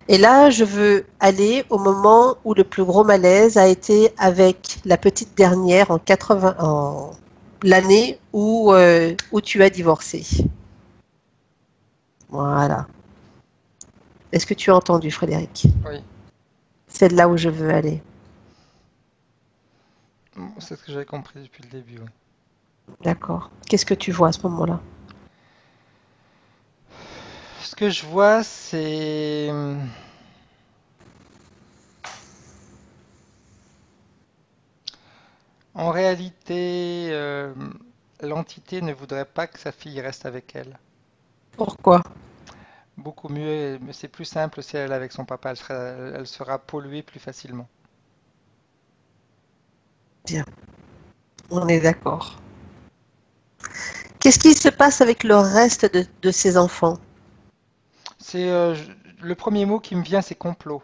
Et là, je veux aller au moment où le plus gros malaise a été avec la petite dernière en 80 ans, l'année où tu as divorcé. Voilà. Est-ce que tu as entendu, Frédéric?
Oui,
C'est là où je veux aller.
c'est ce que j'avais compris depuis le début. Oui.
D'accord. Qu'est-ce que tu vois à ce moment-là?
Ce que je vois, c'est en réalité, l'entité ne voudrait pas que sa fille reste avec elle.
Pourquoi?
Beaucoup mieux, mais c'est plus simple si elle est avec son papa, elle sera polluée plus facilement.
Bien. On est d'accord. Qu'est-ce qui se passe avec le reste de ces enfants?
C'est le premier mot qui me vient, c'est complot.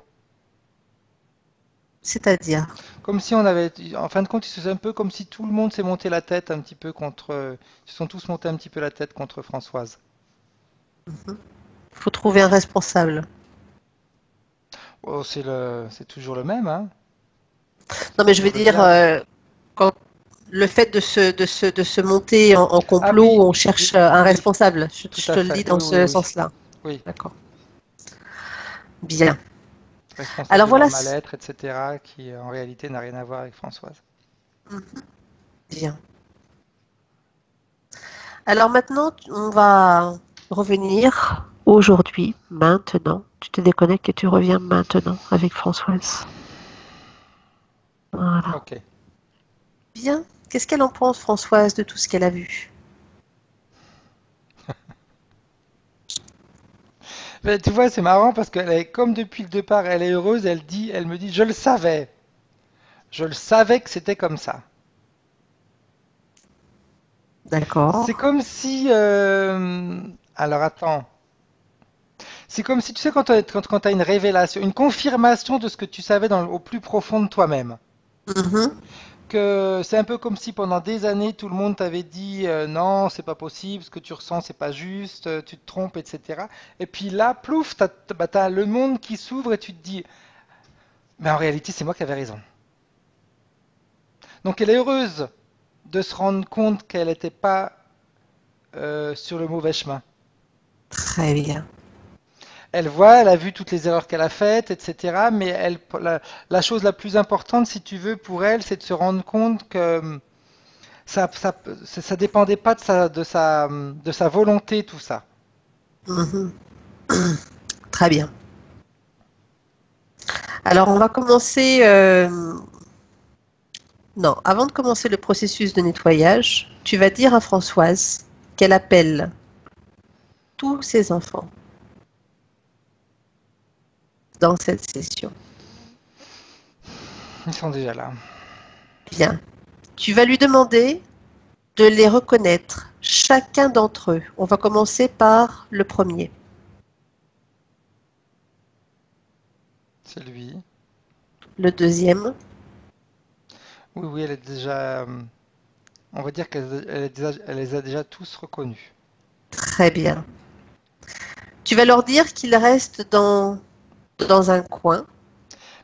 C'est-à-dire?
Comme si on avait, en fin de compte, c'est un peu comme si tout le monde s'est monté la tête un petit peu contre, ils se sont tous montés un petit peu la tête contre Françoise.
Il faut trouver un responsable.
Oh, c'est toujours le même, hein.
Non, mais je
Toujours
veux
le
dire,
diable.
quand le fait de se monter en
Ah
complot,
oui,
on cherche un
oui,
responsable. Je,
tout
je
à
te le
fait.
dis dans
Oui, oui,
ce
oui.
sens-là.
Oui,
D'accord. Bien.
responsable
Alors
de
voilà.
leur mal-être, etc., qui en réalité n'a rien à voir avec Françoise.
Bien. Alors maintenant, on va revenir aujourd'hui, maintenant. Tu te déconnectes et tu reviens maintenant avec Françoise. Voilà.
Ok.
Bien. Qu'est-ce qu'elle en pense, Françoise, de tout ce qu'elle a vu?
Mais tu vois, c'est marrant parce qu'elle est, comme depuis le départ, elle est heureuse, elle me dit, je le savais que c'était comme ça.
D'accord.
C'est comme si, alors attends, c'est comme si, tu sais, quand tu as une révélation, une confirmation de ce que tu savais au plus profond de toi-même.
Mhm.
Que c'est un peu comme si pendant des années, tout le monde t'avait dit non, c'est pas possible, ce que tu ressens, c'est pas juste, tu te trompes, etc. Et puis là, plouf, t'as le monde qui s'ouvre et tu te dis, mais en réalité, c'est moi qui avais raison. Donc elle est heureuse de se rendre compte qu'elle n'était pas sur le mauvais chemin.
Très bien.
Elle voit, elle a vu toutes les erreurs qu'elle a faites, etc. Mais la chose la plus importante, si tu veux, pour elle, c'est de se rendre compte que ça dépendait pas de sa volonté, tout ça.
Mhm. Très bien. Alors, on va commencer. Non, avant de commencer le processus de nettoyage, tu vas dire à Françoise qu'elle appelle tous ses enfants dans cette session.
Ils sont déjà là.
Bien. Tu vas lui demander de les reconnaître, chacun d'entre eux. On va commencer par le premier.
C'est lui.
Le deuxième.
Oui, oui, elle est déjà. On va dire elle les a déjà tous reconnus.
Très bien. Tu vas leur dire qu'ils restent dans un coin.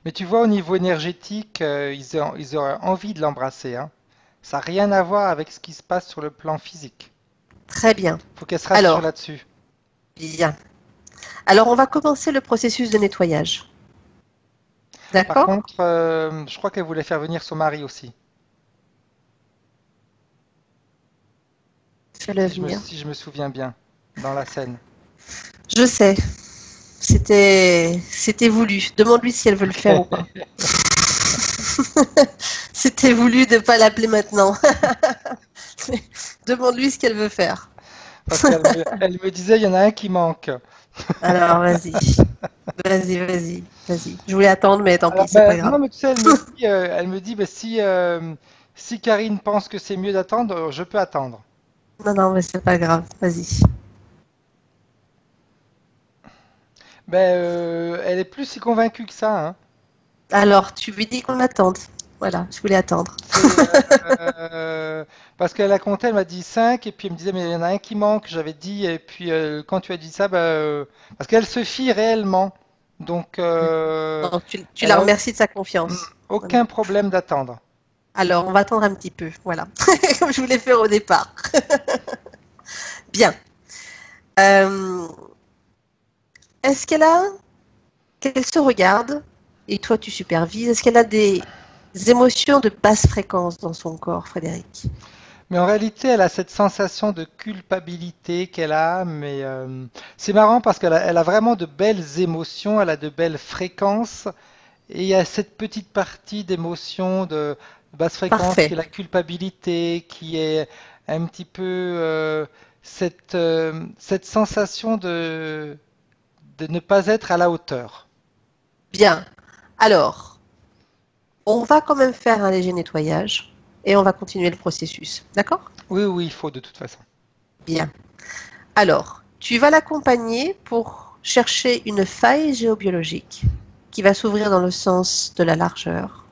Mais tu vois, au niveau énergétique, ils auraient envie de l'embrasser, hein. Ça n'a rien à voir avec ce qui se passe sur le plan physique.
Très bien.
Faut qu'elle se rassure
Alors,
là-dessus.
bien. Alors, on va commencer le processus de nettoyage.
Par
D'accord?
contre, je crois qu'elle voulait faire venir son mari aussi.
Fais-le
si
venir.
si je me souviens bien, dans la scène.
Je sais. C'était voulu. Demande-lui si elle veut le faire ou pas. C'était voulu de ne pas l'appeler maintenant. Demande-lui ce qu'elle veut faire.
Parce elle me disait, il y en a un qui manque.
Alors, vas-y. Vas-y, vas-y, vas-y. Je voulais attendre, mais tant
Alors,
pis, c'est pas
non,
grave.
mais tu sais, elle me dit, si Karine pense que c'est mieux d'attendre, je peux attendre.
Non, non, mais c'est pas grave. Vas-y.
Elle est plus si convaincue que ça, hein.
Alors, tu lui dis qu'on attende. Voilà, je voulais attendre.
Parce qu'elle a compté, elle m'a dit 5, et puis elle me disait, mais il y en a un qui manque, j'avais dit, et puis quand tu as dit ça, parce qu'elle se fie réellement, donc
Donc, tu
elle
la
a
remercies de sa confiance. Voilà.
aucun problème d'attendre.
Alors, on va attendre un petit peu. Voilà. Comme je voulais faire au départ. Bien. Euh, Est-ce qu'elle se regarde et toi tu supervises, est-ce qu'elle a des émotions de basse fréquence dans son corps, Frédéric?
Mais en réalité, elle a cette sensation de culpabilité qu'elle a, mais c'est marrant parce elle a vraiment de belles émotions, elle a de belles fréquences, et il y a cette petite partie d'émotion de basse fréquence qui
Parfait.
est la culpabilité, qui est un petit peu cette sensation de ne pas être à la hauteur.
Bien. Alors, on va quand même faire un léger nettoyage et on va continuer le processus. D'accord?
Oui, oui, il faut de toute façon.
Bien. Alors, tu vas l'accompagner pour chercher une faille géobiologique qui va s'ouvrir dans le sens de la largeur.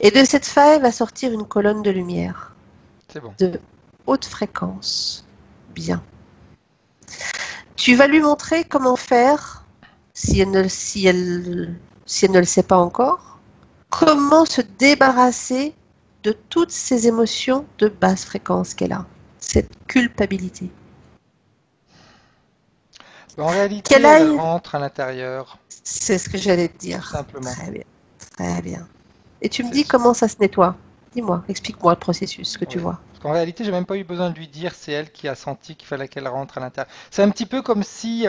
Et de cette faille va sortir une colonne de lumière
C'est bon.
de haute fréquence. Bien. Tu vas lui montrer comment faire, si elle ne le sait pas encore, comment se débarrasser de toutes ces émotions de basse fréquence qu'elle a, cette culpabilité.
En réalité,
Qu'elle
elle
aille,
rentre à l'intérieur,
c'est ce que j'allais te dire.
simplement.
Très bien, très bien. Et tu me
C'est-
dis comment ça se nettoie. Dis-moi, explique-moi le processus que tu
Oui.
vois.
Parce qu'en réalité, j'ai même pas eu besoin de lui dire, c'est elle qui a senti qu'il fallait qu'elle rentre à l'intérieur. C'est un petit peu comme si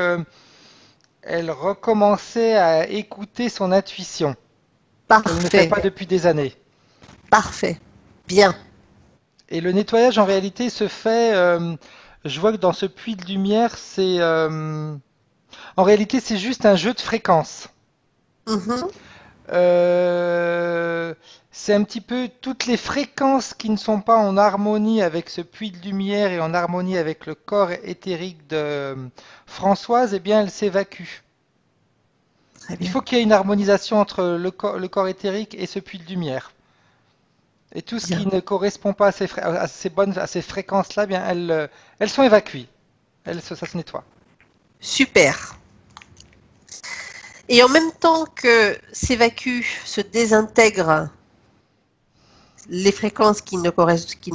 elle recommençait à écouter son intuition, ce qu'elle ne fait
Parfait,
pas depuis des années.
parfait, bien.
Et le nettoyage, en réalité, se fait. Je vois que dans ce puits de lumière, en réalité, c'est juste un jeu de fréquences.
Mhm.
Euh, c'est un petit peu toutes les fréquences qui ne sont pas en harmonie avec ce puits de lumière et en harmonie avec le corps éthérique de Françoise, eh bien, elles s'évacuent.
Très
Il
bien.
faut qu'il y ait une harmonisation entre le corps éthérique et ce puits de lumière. Et tout ce qui
Bien.
ne correspond pas à ces fréquences-là, eh bien, elles sont évacuées. Ça se nettoie.
Super. Et en même temps que s'évacuent, se désintègrent les fréquences qui ne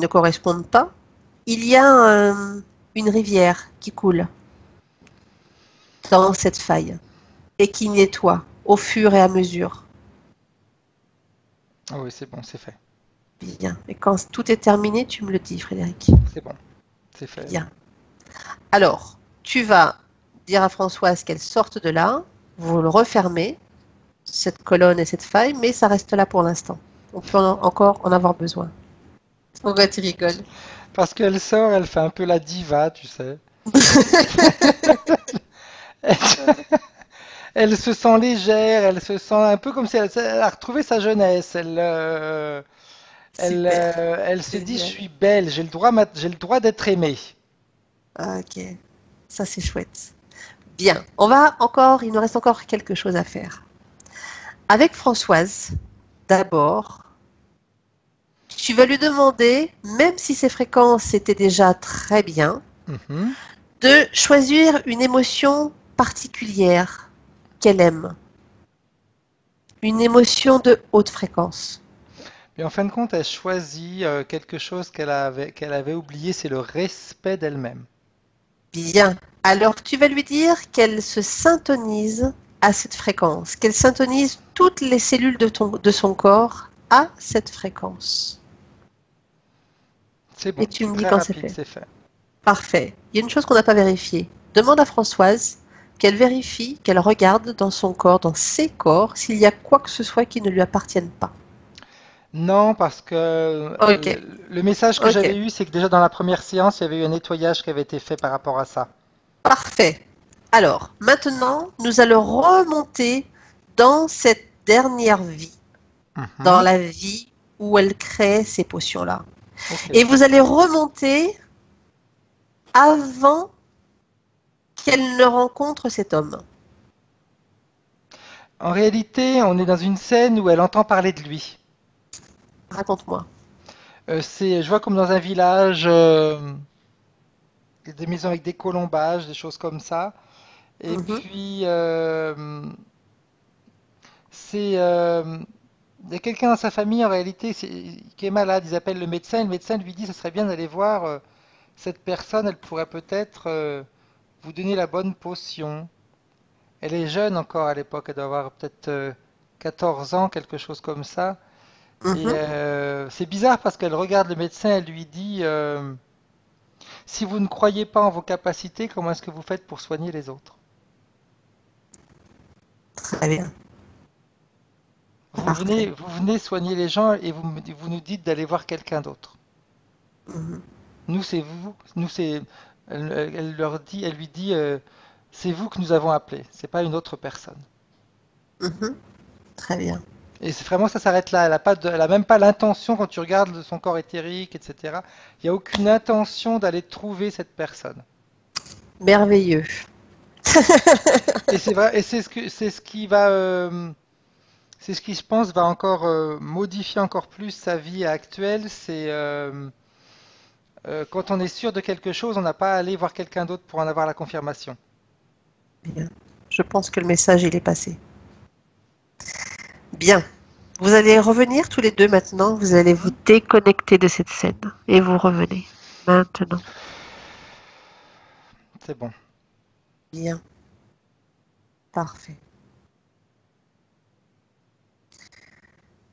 correspondent pas, il y a une rivière qui coule dans cette faille et qui nettoie au fur et à mesure.
Ah oui, c'est bon, c'est fait.
Bien. Et quand tout est terminé, tu me le dis, Frédéric.
C'est bon, c'est fait.
Bien. Alors, tu vas dire à Françoise qu'elle sorte de là, vous le refermez, cette colonne et cette faille, mais ça reste là pour l'instant. On peut encore en avoir besoin. Pourquoi tu rigoles?
Parce qu'elle sort, elle fait un peu la diva, tu sais. Elle, elle se sent légère, elle se sent un peu comme si elle a retrouvé sa jeunesse.
Super.
Elle se dit, je
Génial.
suis belle, j'ai le droit d'être aimée.
Ah, ok, ça c'est chouette. Bien, il nous reste encore quelque chose à faire. Avec Françoise, d'abord, tu vas lui demander, même si ses fréquences étaient déjà très bien,
Mhm.
de choisir une émotion particulière qu'elle aime. Une émotion de haute fréquence.
Et en fin de compte, elle choisit quelque chose qu'elle avait oublié, c'est le respect d'elle-même.
Bien. Alors, tu vas lui dire qu'elle se syntonise à cette fréquence, qu'elle syntonise toutes les cellules de son corps à cette fréquence.
C'est
et
bon,
tu
c'est
me dis
très
quand c'est
rapide,
fait.
c'est fait.
Parfait. Il y a une chose qu'on n'a pas vérifiée. Demande à Françoise qu'elle vérifie, qu'elle regarde dans son corps, dans ses corps, s'il y a quoi que ce soit qui ne lui appartienne pas.
Non, parce que
Ok,
le message que
ok,
j'avais eu, c'est que déjà dans la première séance, il y avait eu un nettoyage qui avait été fait par rapport à ça.
parfait. Alors, maintenant, nous allons remonter dans cette dernière vie, dans
Mhm.
la vie où elle crée ces potions-là.
Ok.
Et vous allez remonter avant qu'elle ne rencontre cet homme.
En réalité, on est dans une scène où elle entend parler de lui.
Raconte-moi.
Je vois comme dans un village, des maisons avec des colombages, des choses comme ça. Et
Mhm,
puis, c'est, il y a quelqu'un dans sa famille, en réalité, qui est malade. Ils appellent le médecin. Et le médecin lui dit, ce serait bien d'aller voir cette personne. Elle pourrait peut-être vous donner la bonne potion. Elle est jeune encore à l'époque. Elle doit avoir peut-être 14 ans, quelque chose comme ça. Et
mhm.
c'est bizarre parce qu'elle regarde le médecin. Elle lui dit, si vous ne croyez pas en vos capacités, comment est-ce que vous faites pour soigner les autres?
Très bien. Parfait.
Vous venez soigner les gens et vous nous dites d'aller voir quelqu'un d'autre.
Mhm,
Nous, c'est vous. Nous, c'est. Elle leur dit, elle lui dit, c'est vous que nous avons appelé. C'est pas une autre personne.
mhm. Très bien.
Et c'est vraiment ça s'arrête là. Elle a même pas l'intention quand tu regardes son corps éthérique, etc. Il n'y a aucune intention d'aller trouver cette personne.
Merveilleux.
Et c'est vrai. Et c'est ce qui va, c'est ce qui, je pense, va encore modifier encore plus sa vie actuelle. C'est quand on est sûr de quelque chose, on n'a pas à aller voir quelqu'un d'autre pour en avoir la confirmation.
Bien. Je pense que le message, il est passé. Bien. Vous allez revenir tous les deux maintenant. Vous allez vous
Mhm.
déconnecter de cette scène. Et vous revenez. Maintenant.
C'est bon.
Bien. Parfait.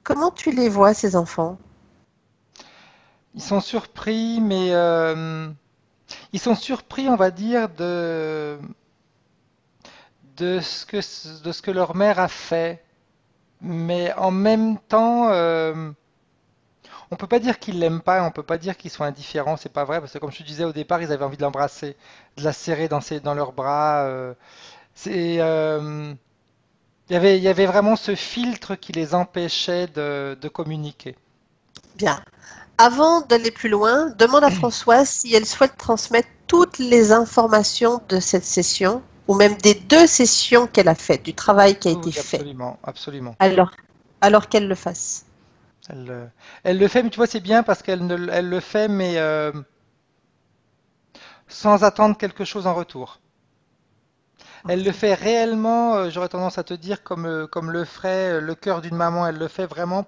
Comment tu les vois, ces enfants?
Ils sont surpris, mais ils sont surpris, on va dire, de ce que leur mère a fait. Mais en même temps, on peut pas dire qu'ils l'aiment pas, on peut pas dire qu'ils sont indifférents, c'est pas vrai, parce que comme je te disais au départ, ils avaient envie de l'embrasser, de la serrer dans leurs bras. C'est, il y avait vraiment ce filtre qui les empêchait de communiquer.
Bien. Avant d'aller plus loin, demande à Françoise si elle souhaite transmettre toutes les informations de cette session, ou même des deux sessions qu'elle a faites, du travail qui a
Oui,
été
oui,
fait.
absolument, absolument.
Alors, alors qu'elle le fasse.
Elle, elle le fait, mais tu vois, c'est bien parce elle le fait, mais sans attendre quelque chose en retour. Elle le
Parfait.
fait réellement, j'aurais tendance à te dire, comme le ferait le cœur d'une maman. Elle le fait vraiment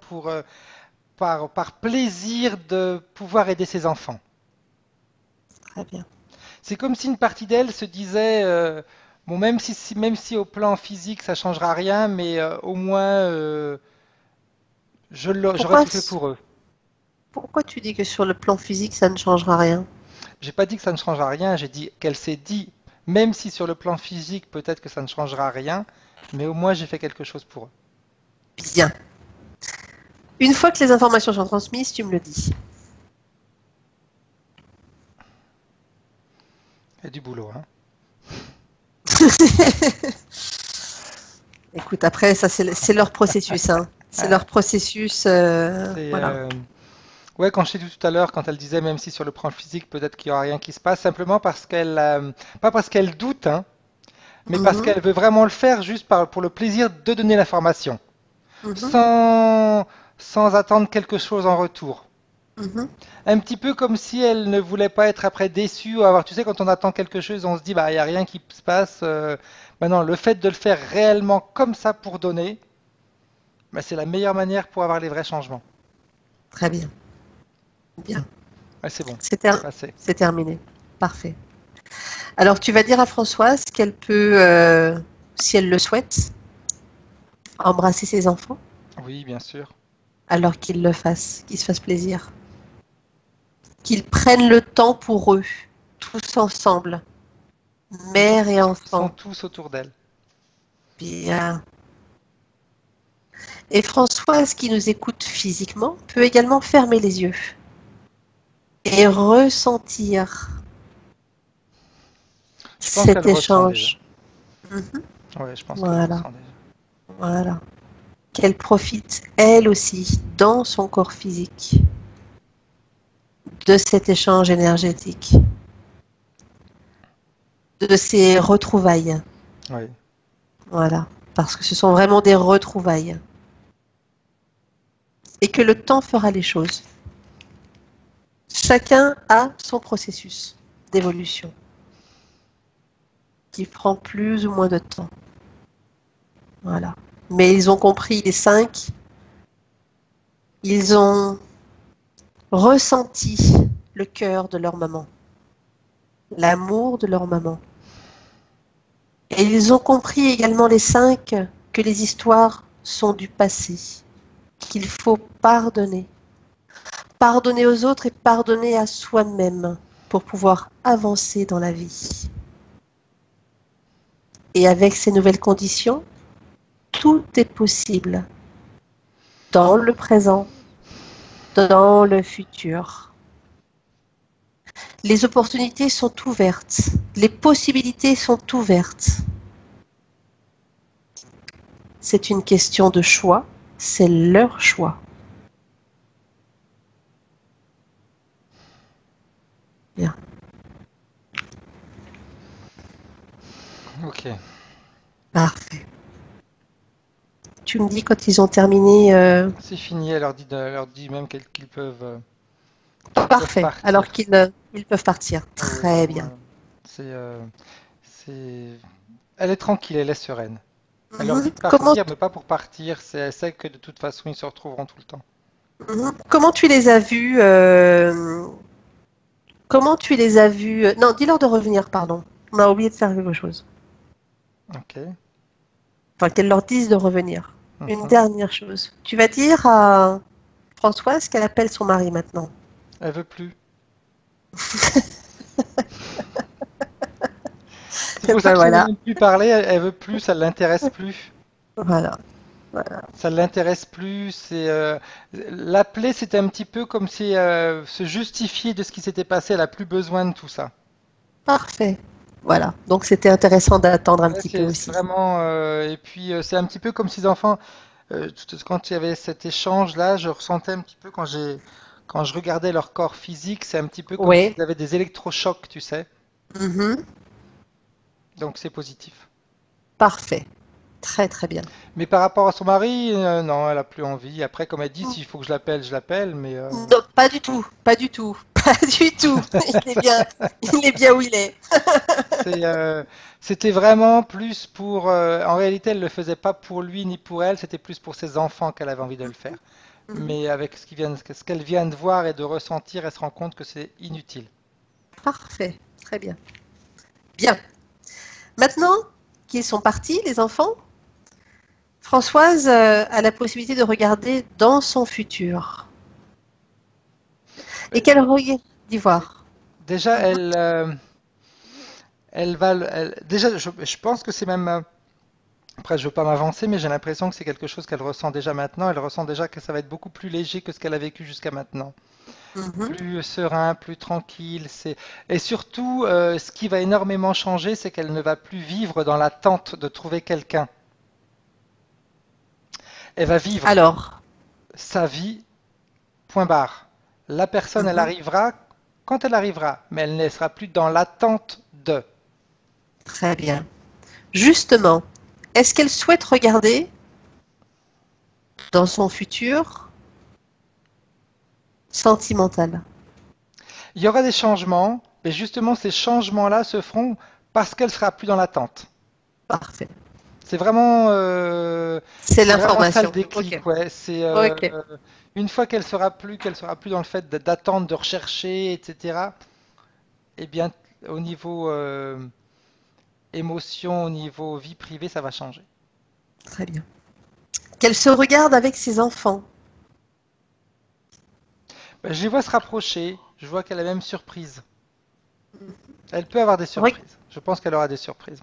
par plaisir de pouvoir aider ses enfants.
Très bien.
C'est comme si une partie d'elle se disait, bon, même si au plan physique ça changera rien, mais au moins j'aurais
Pourquoi,
tout fait pour eux.
pourquoi tu dis que sur le plan physique, ça ne changera rien?
J'ai pas dit que ça ne changera rien, j'ai dit qu'elle s'est dit, même si sur le plan physique peut-être que ça ne changera rien, mais au moins j'ai fait quelque chose pour eux.
Bien. Une fois que les informations sont transmises, tu me le dis.
Il y a du boulot, hein.
Écoute, après, ça, c'est leur processus, hein. C'est
Ah,
leur processus,
c'est
voilà.
ouais, quand je t'ai dit tout à l'heure, quand elle disait même si sur le plan physique peut-être qu'il n'y aura rien qui se passe, simplement parce qu'elle, pas parce qu'elle doute, hein, mais parce
Mhm,
qu'elle veut vraiment le faire juste pour le plaisir de donner l'information,
mhm,
sans, sans attendre quelque chose en retour.
mhm.
Un petit peu comme si elle ne voulait pas être après déçue ou avoir, tu sais, quand on attend quelque chose, on se dit, bah, il n'y a rien qui se passe. Non, le fait de le faire réellement comme ça pour donner, bah, c'est la meilleure manière pour avoir les vrais changements.
Très bien. Bien.
Ouais, c'est bon,
C'est
c'est
ter-
passé.
c'est terminé. Parfait. Alors, tu vas dire à Françoise qu'elle peut, si elle le souhaite, embrasser ses enfants,
Oui, bien sûr.
alors qu'il le fasse, qu'il se fasse plaisir. qu'ils prennent le temps pour eux, tous ensemble, mère et
Ils sont
enfant.
tous autour d'elle.
Bien. Et Françoise, qui nous écoute physiquement, peut également fermer les yeux et ressentir
Je pense qu'elle
cet
ressent déjà.
échange. Mhm.
Ouais, je pense qu'elle
Voilà,
ressent déjà.
voilà. Qu'elle profite, elle aussi, dans son corps physique, de cet échange énergétique, de ces retrouvailles.
Oui.
Voilà, parce que ce sont vraiment des retrouvailles. Et que le temps fera les choses. Chacun a son processus d'évolution qui prend plus ou moins de temps. Voilà. Mais ils ont compris, les 5, ils ont ressenti le cœur de leur maman, l'amour de leur maman. Et ils ont compris également, les 5, que les histoires sont du passé, qu'il faut pardonner. Pardonner aux autres et pardonner à soi-même pour pouvoir avancer dans la vie. Et avec ces nouvelles conditions, tout est possible dans le présent, dans le futur. Les opportunités sont ouvertes, les possibilités sont ouvertes. C'est une question de choix, c'est leur choix. Bien.
Ok.
Parfait. Tu me dis quand ils ont terminé.
C'est fini, elle leur dit même qu'ils peuvent,
Parfait.
partir.
Alors ils peuvent partir. Très bien.
C'est, elle est tranquille, elle est sereine. Elle leur dit de
Comment,
partir, mais pas pour partir. Elle sait que de toute façon, ils se retrouveront tout le temps.
comment tu les as vus Comment tu les as vus Non, dis-leur de revenir, pardon. On a oublié de faire quelque chose.
Ok.
Enfin, qu'elles leur disent de revenir. Une
Mhm.
dernière chose. Tu vas dire à Françoise qu'elle appelle son mari maintenant.
Elle veut plus. C'est pour ça
Ben
que je ne veux
voilà,
même plus parler. Elle veut plus, ça l'intéresse plus.
voilà.
Ça l'intéresse plus. L'appeler, c'était un petit peu comme si se justifier de ce qui s'était passé. Elle a plus besoin de tout ça.
Parfait. Voilà. Donc c'était intéressant d'attendre un
Ouais,
petit peu
c'est
aussi.
vraiment. Et puis c'est un petit peu comme si les enfants, quand il y avait cet échange-là, je ressentais un petit peu quand je regardais leur corps physique, c'est un petit peu comme
Oui.
s'ils avaient des électrochocs, tu sais.
Mhm.
Donc c'est positif.
Parfait. Très très bien.
Mais par rapport à son mari, non, elle a plus envie. Après, comme elle dit, s'il faut que je l'appelle, mais
Non, pas du tout. Pas du tout. Pas du tout. Il est bien. Il est bien où il est.
c'était vraiment plus pour. En réalité, elle le faisait pas pour lui ni pour elle, c'était plus pour ses enfants qu'elle avait envie de le faire.
Mhm.
Mais avec ce qu'elle vient de voir et de ressentir, elle se rend compte que c'est inutile.
Parfait. Très bien. Bien. Maintenant qu'ils sont partis, les enfants, Françoise a la possibilité de regarder dans son futur. Et qu'elle regarde, d'y voir.
Déjà, elle va. Déjà, je pense que c'est même. Après, je veux pas m'avancer, mais j'ai l'impression que c'est quelque chose qu'elle ressent déjà maintenant. Elle ressent déjà que ça va être beaucoup plus léger que ce qu'elle a vécu jusqu'à maintenant.
Mhm.
Plus serein, plus tranquille. Et surtout, ce qui va énormément changer, c'est qu'elle ne va plus vivre dans l'attente de trouver quelqu'un. Elle va vivre
Alors,
sa vie, point barre. La personne, elle
mhm.
arrivera quand elle arrivera, mais elle ne sera plus dans l'attente de.
Très bien. Justement, est-ce qu'elle souhaite regarder dans son futur sentimental?
Il y aura des changements, mais justement, ces changements-là se feront parce qu'elle sera plus dans l'attente.
Parfait. C'est
C'est vraiment ça le
l'information. Ok.
déclic, ouais.
Ok.
Une fois qu'elle sera plus dans le fait d'attendre, de rechercher, etc. Eh bien, au niveau émotion, au niveau vie privée, ça va changer.
Très bien. Qu'elle se regarde avec ses enfants.
Ben, je les vois se rapprocher. Je vois qu'elle est même surprise. Elle peut avoir des surprises. Je pense qu'elle aura des surprises.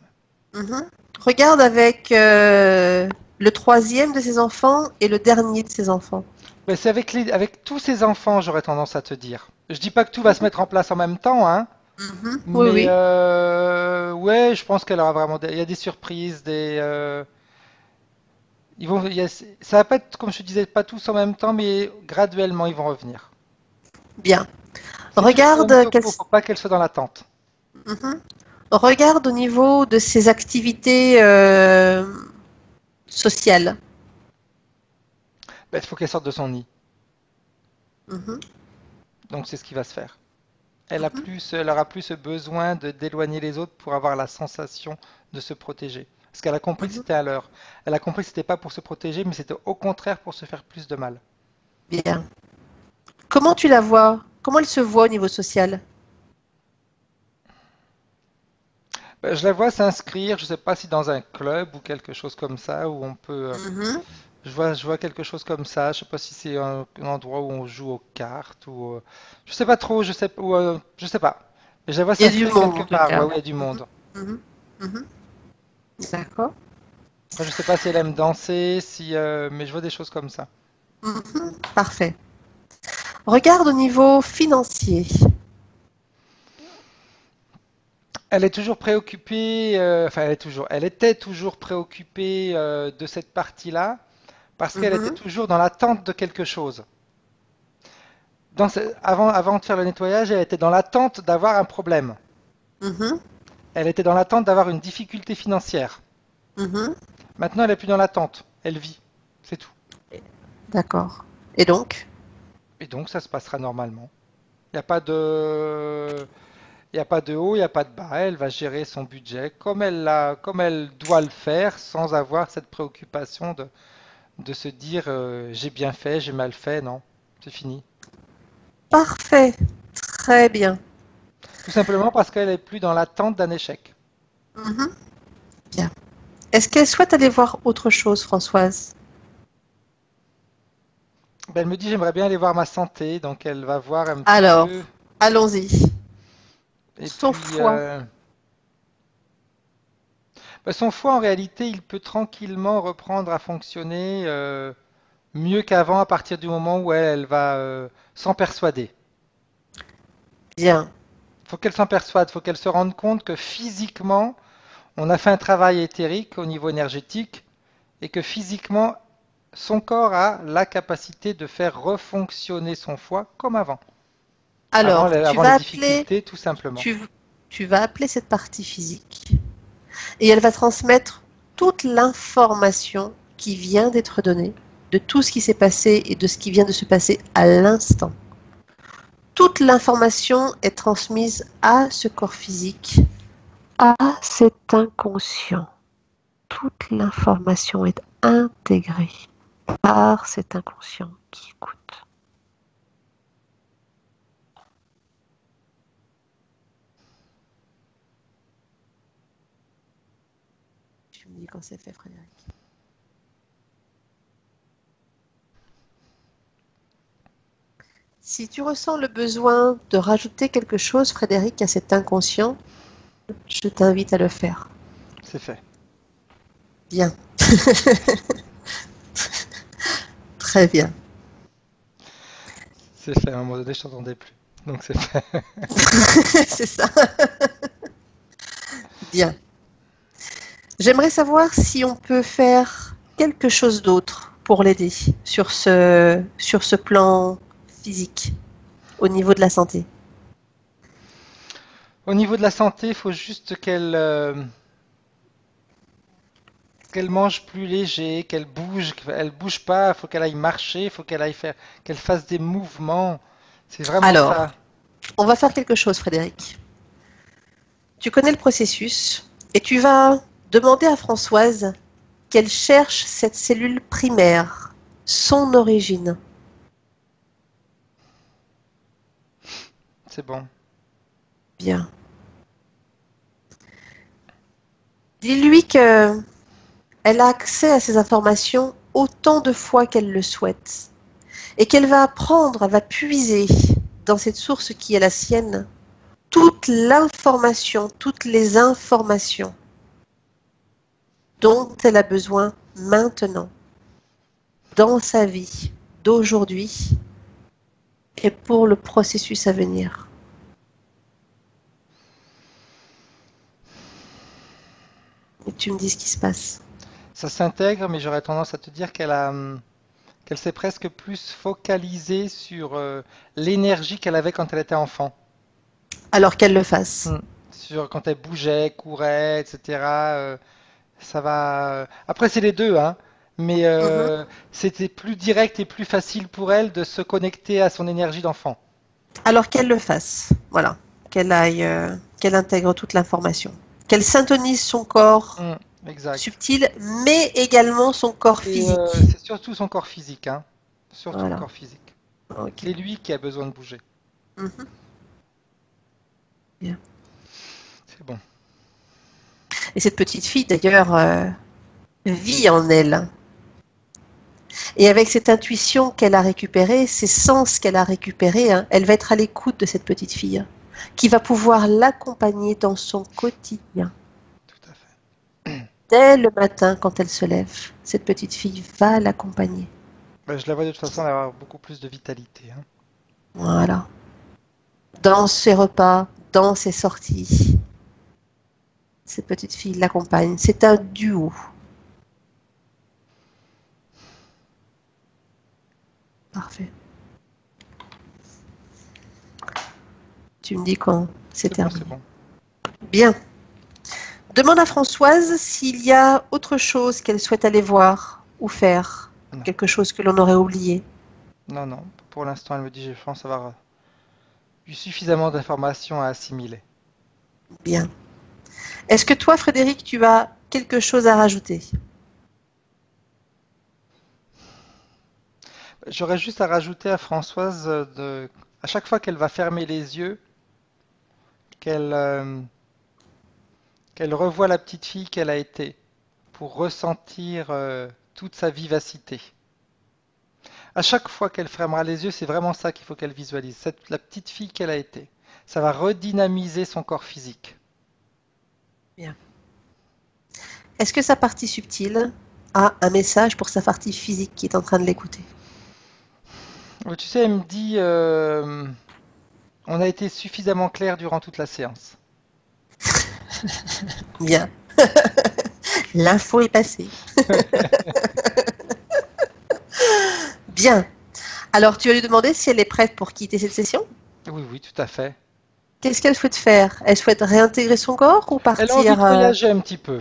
Regarde avec le troisième de ses enfants et le dernier de ses enfants.
Mais c'est avec tous ces enfants, j'aurais tendance à te dire. Je dis pas que tout va se mettre en place en même temps, hein.
Oui,
Mais
oui.
ouais, je pense qu'elle aura vraiment il y a des surprises, ça va pas être, comme je te disais, pas tous en même temps, mais graduellement, ils vont revenir.
Bien.
C'est juste
Regarde,
faut pas qu'elle soit dans l'attente.
Mhm. Regarde au niveau de ses activités sociales.
Ben, il faut qu'elle sorte de son nid.
Mhm.
Donc c'est ce qui va se faire.
Mhm.
Elle aura plus ce besoin d'éloigner les autres pour avoir la sensation de se protéger. Parce qu'elle a compris que
Mhm.
c'était à l'heure. Elle a compris que c'était pas pour se protéger, mais c'était au contraire pour se faire plus de mal.
Bien. Comment tu la vois? Comment elle se voit au niveau social?
Ben, je la vois s'inscrire, je sais pas si dans un club ou quelque chose comme ça, où on peut.
Mhm.
Je vois quelque chose comme ça. Je sais pas si c'est un endroit où on joue aux cartes ou. Je sais pas trop. Je sais pas. Mais je la vois
Il y a du
s'inscrire
monde
quelque
en tout
part. Ouais,
cas.
oui, il y a du monde.
Mhm. Mhm. D'accord.
Après, je sais pas si elle aime danser, mais je vois des choses comme ça.
Mhm. Parfait. Regarde au niveau financier.
Elle est toujours préoccupée. Enfin, elle était toujours préoccupée de cette partie-là parce qu'elle était
Mhm.
toujours dans l'attente de quelque chose. Avant de faire le nettoyage, elle était dans l'attente d'avoir un problème.
Mhm.
Elle était dans l'attente d'avoir une difficulté financière.
Mhm.
Maintenant, elle est plus dans l'attente. Elle vit. C'est tout.
D'accord. Et donc?
Et donc, ça se passera normalement. Il n'y a pas de, il y a pas de haut, il n'y a pas de bas. Elle va gérer son budget comme elle doit le faire sans avoir cette préoccupation de se dire j'ai bien fait, j'ai mal fait. Non, c'est fini.
Parfait. Très bien.
Tout simplement parce qu'elle est plus dans l'attente d'un échec.
Mhm. Bien. Est-ce qu'elle souhaite aller voir autre chose, Françoise?
Ben, elle me dit j'aimerais bien aller voir ma santé, donc elle va voir un petit
Alors,
peu.
allons-y.
Et
Son
puis,
foie.
ben, son foie, en réalité, il peut tranquillement reprendre à fonctionner mieux qu'avant à partir du moment où elle va s'en persuader.
Bien.
Faut qu'elle s'en persuade, faut qu'elle se rende compte que physiquement, on a fait un travail éthérique au niveau énergétique et que physiquement, son corps a la capacité de faire refonctionner son foie comme avant.
Alors,
Avant les difficultés, tout simplement.
tu, tu vas appeler cette partie physique et elle va transmettre toute l'information qui vient d'être donnée, de tout ce qui s'est passé et de ce qui vient de se passer à l'instant. Toute l'information est transmise à ce corps physique, à cet inconscient. Toute l'information est intégrée par cet inconscient qui écoute. Tu me dis quand c'est fait, Frédéric. Si tu ressens le besoin de rajouter quelque chose, Frédéric, à cet inconscient, je t'invite à le faire.
C'est fait.
Bien. Très bien.
C'est fait. À un moment donné, je t'entendais plus. Donc c'est fait.
C'est ça. Bien. J'aimerais savoir si on peut faire quelque chose d'autre pour l'aider sur ce plan physique, au niveau de la santé.
Au niveau de la santé, il faut juste qu'elle mange plus léger, qu'elle bouge, qu'elle bouge pas, il faut qu'elle aille marcher, il faut qu'elle fasse des mouvements. C'est vraiment
Alors,
ça.
on va faire quelque chose, Frédéric. Tu connais le processus et tu vas demander à Françoise qu'elle cherche cette cellule primaire, son origine.
C'est bon.
Bien. Dis-lui que elle a accès à ces informations autant de fois qu'elle le souhaite et qu'elle va apprendre, elle va puiser dans cette source qui est la sienne toute l'information, toutes les informations dont elle a besoin maintenant, dans sa vie d'aujourd'hui et pour le processus à venir. Et tu me dis ce qui se passe.
Ça s'intègre, mais j'aurais tendance à te dire qu'elle s'est presque plus focalisée sur l'énergie qu'elle avait quand elle était enfant.
Alors qu'elle le fasse.
Sur quand elle bougeait, courait, etc. Ça va. Après, c'est les deux, hein. Mais
Mhm.
c'était plus direct et plus facile pour elle de se connecter à son énergie d'enfant.
Alors qu'elle le fasse. Voilà. Qu'elle aille, qu'elle intègre toute l'information. Qu'elle syntonise son corps
Exact.
subtil, mais également son corps
Et
physique.
c'est surtout son corps physique, hein. Surtout le
Voilà.
corps physique.
Ok.
C'est lui qui a besoin de bouger.
Mhm. Bien.
C'est bon.
Et cette petite fille, d'ailleurs, vit en elle. Et avec cette intuition qu'elle a récupérée, ces sens qu'elle a récupérés, hein, elle va être à l'écoute de cette petite fille, qui va pouvoir l'accompagner dans son quotidien.
Tout à fait.
Dès le matin, quand elle se lève, cette petite fille va l'accompagner.
Ben, je la vois de toute façon avoir beaucoup plus de vitalité, hein.
Voilà. Dans ses repas, dans ses sorties. Cette petite fille l'accompagne. C'est un duo. Parfait. Tu me dis quand c'est
C'est bon,
terminé.
c'est bon.
Bien. Demande à Françoise s'il y a autre chose qu'elle souhaite aller voir ou faire.
Non,
Quelque chose que l'on aurait oublié.
non, non. Pour l'instant, elle me dit, je pense avoir eu suffisamment d'informations à assimiler.
Bien. Est-ce que toi, Frédéric, tu as quelque chose à rajouter?
J'aurais juste à rajouter à Françoise à chaque fois qu'elle va fermer les yeux, qu'elle qu'elle revoie la petite fille qu'elle a été pour ressentir toute sa vivacité. À chaque fois qu'elle fermera les yeux, c'est vraiment ça qu'il faut qu'elle visualise, la petite fille qu'elle a été. Ça va redynamiser son corps physique.
Bien. Est-ce que sa partie subtile a un message pour sa partie physique qui est en train de l'écouter?
Tu sais, elle me dit, on a été suffisamment clair durant toute la séance.
Bien. L'info est passée. Bien. Alors, tu vas lui demander si elle est prête pour quitter cette session?
Oui, oui, tout à fait.
Qu'est-ce qu'elle souhaite faire? Elle souhaite réintégrer son corps ou
Elle a envie
partir
de voyager un petit peu.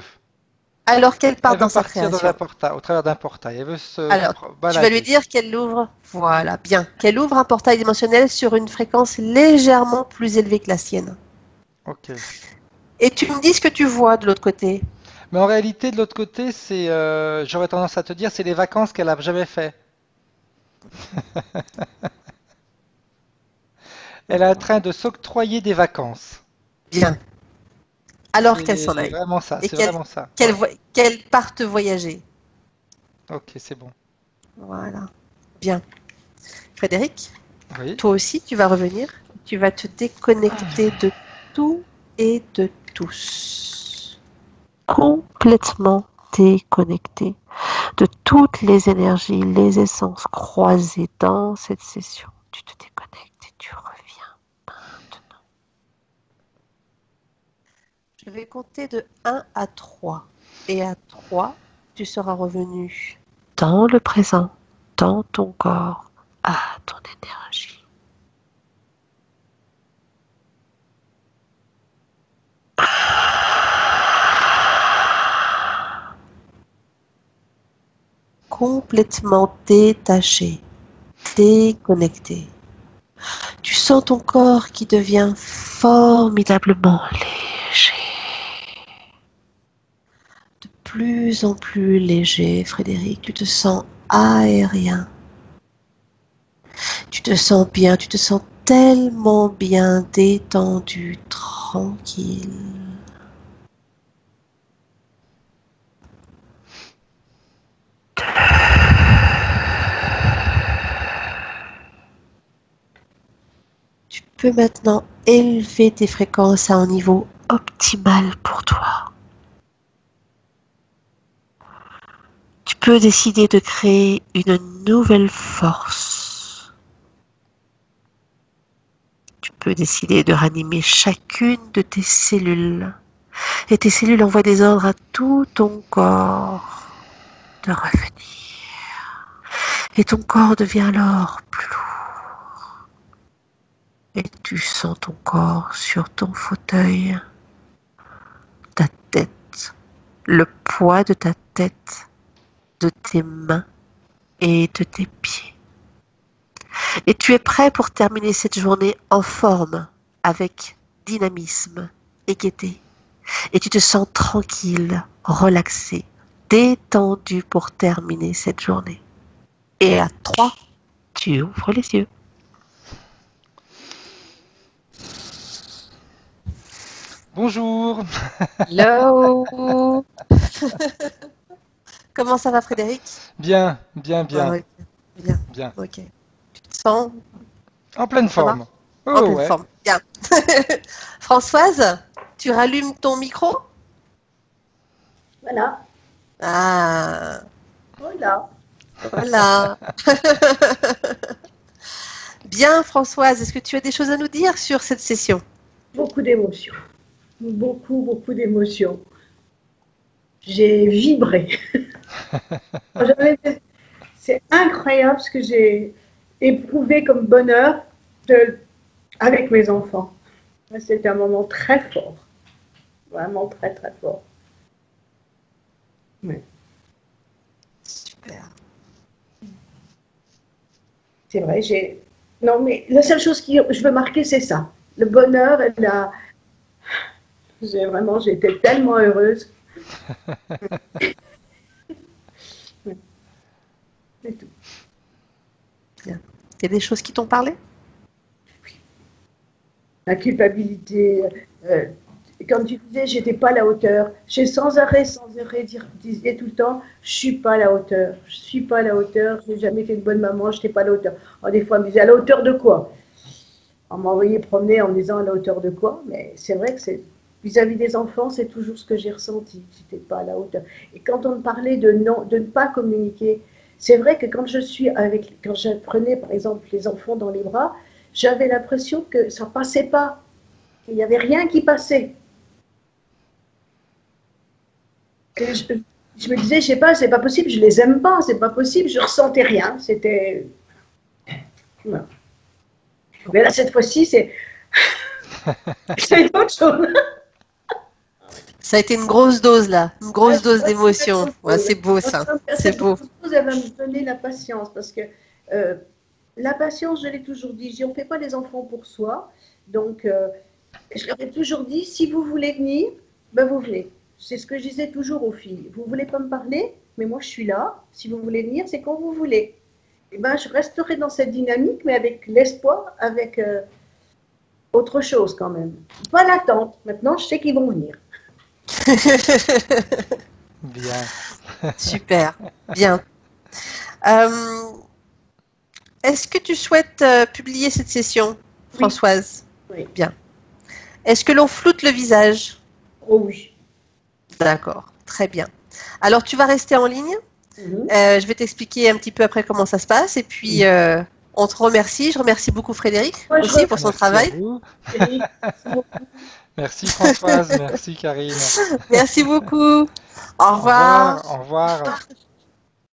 alors qu'elle part
Elle veut
dans sa
partir dans un
création?
portail, au travers d'un portail. Elle veut se
Alors, tu vas lui
balader.
dire qu'elle ouvre, voilà, bien, qu'elle ouvre un portail dimensionnel sur une fréquence légèrement plus élevée que la sienne.
Ok.
Et tu me dis ce que tu vois de l'autre côté.
Mais en réalité, de l'autre côté, j'aurais tendance à te dire, c'est les vacances qu'elle a jamais fait. Elle est en train de s'octroyer des vacances.
Bien. Alors qu'elle s'en
C'est
aille
vraiment ça,
et
c'est vraiment ça.
qu'elle
Ouais.
qu'elle parte voyager.
Ok, c'est bon.
Voilà. Bien. Frédéric,
Oui.
toi aussi, tu vas revenir. Tu vas te déconnecter de tout et de tous. Complètement déconnecté de toutes les énergies, les essences croisées dans cette session. Tu te déconnectes et tu reviens maintenant. Je vais compter de 1 à 3. Et à 3, tu seras revenu dans le présent, dans ton corps, à ton énergie. Complètement détaché, déconnecté. Tu sens ton corps qui devient formidablement léger. De plus en plus léger, Frédéric. Tu te sens aérien. Tu te sens bien, tu te sens tellement bien détendu, tranquille. peux maintenant élever tes fréquences à un niveau optimal pour toi. Tu peux décider de créer une nouvelle force. Tu peux décider de ranimer chacune de tes cellules. Et tes cellules envoient des ordres à tout ton corps de revenir. Et ton corps devient alors plus lourd. Et tu sens ton corps sur ton fauteuil, ta tête, le poids de ta tête, de tes mains et de tes pieds. Et tu es prêt pour terminer cette journée en forme, avec dynamisme et gaieté. Et tu te sens tranquille, relaxé, détendu pour terminer cette journée. Et à 3, tu ouvres les yeux.
Bonjour.
Hello. Comment ça va, Frédéric?
Bien, bien,
Ah,
bien,
ok. Bien,
bien.
ok. Tu te sens
En pleine
ça va?
forme.
En
Oh
pleine
ouais.
forme. Bien. Françoise, tu rallumes ton micro?
Voilà.
Ah,
Voilà.
voilà. Bien, Françoise, est-ce que tu as des choses à nous dire sur cette session?
Beaucoup d'émotions. Beaucoup, beaucoup d'émotions. J'ai vibré. C'est incroyable ce que j'ai éprouvé comme bonheur avec mes enfants. C'était un moment très fort. Vraiment très, très fort. Ouais.
Super.
C'est vrai, non, mais la seule chose que je veux marquer, c'est ça. Le bonheur et j'étais tellement heureuse. C'est tout.
Bien. Il y a des choses qui t'ont parlé?
La culpabilité, quand tu disais j'étais pas à la hauteur, j'ai sans arrêt disais tout le temps, je suis pas à la hauteur, je suis pas à la hauteur, j'ai jamais été une bonne maman, je n'étais pas à la hauteur. Alors, des fois, on me disait à la hauteur de quoi? On m'a envoyé promener en me disant à la hauteur de quoi, mais c'est vrai que c'est vis-à-vis des enfants, c'est toujours ce que j'ai ressenti, j'étais pas à la hauteur. Et quand on me parlait de ne pas communiquer, c'est vrai que quand je prenais par exemple les enfants dans les bras, j'avais l'impression que ça passait pas, qu'il n'y avait rien qui passait. Que je me disais, je sais pas, c'est pas possible, je les aime pas, c'est pas possible, je ressentais rien, c'était... Voilà. Mais là, cette fois-ci, c'est autre chose.
Ça a été une grosse dose là, une grosse dose d'émotion. Ouais, c'est beau ça, c'est beau.
Elle va me donner la patience parce que la patience, je l'ai toujours dit, on ne fait pas les enfants pour soi. Donc, je leur ai toujours dit, si vous voulez venir, ben vous venez. C'est ce que je disais toujours aux filles. Vous ne voulez pas me parler, mais moi je suis là. Si vous voulez venir, c'est quand vous voulez. Et ben, je resterai dans cette dynamique, mais avec l'espoir, avec autre chose quand même. Pas l'attente. Maintenant, je sais qu'ils vont venir.
Bien.
Super, bien. Est-ce que tu souhaites publier cette session, Françoise?
Oui.
Bien. Est-ce que l'on floute le visage?
Oh oui.
D'accord, très bien. Alors, tu vas rester en ligne. Je vais t'expliquer un petit peu après comment ça se passe. Et puis, on te remercie. Je remercie beaucoup Frédéric aussi pour son travail.
Merci Françoise, merci Karine.
Merci beaucoup. Au revoir.
Au revoir.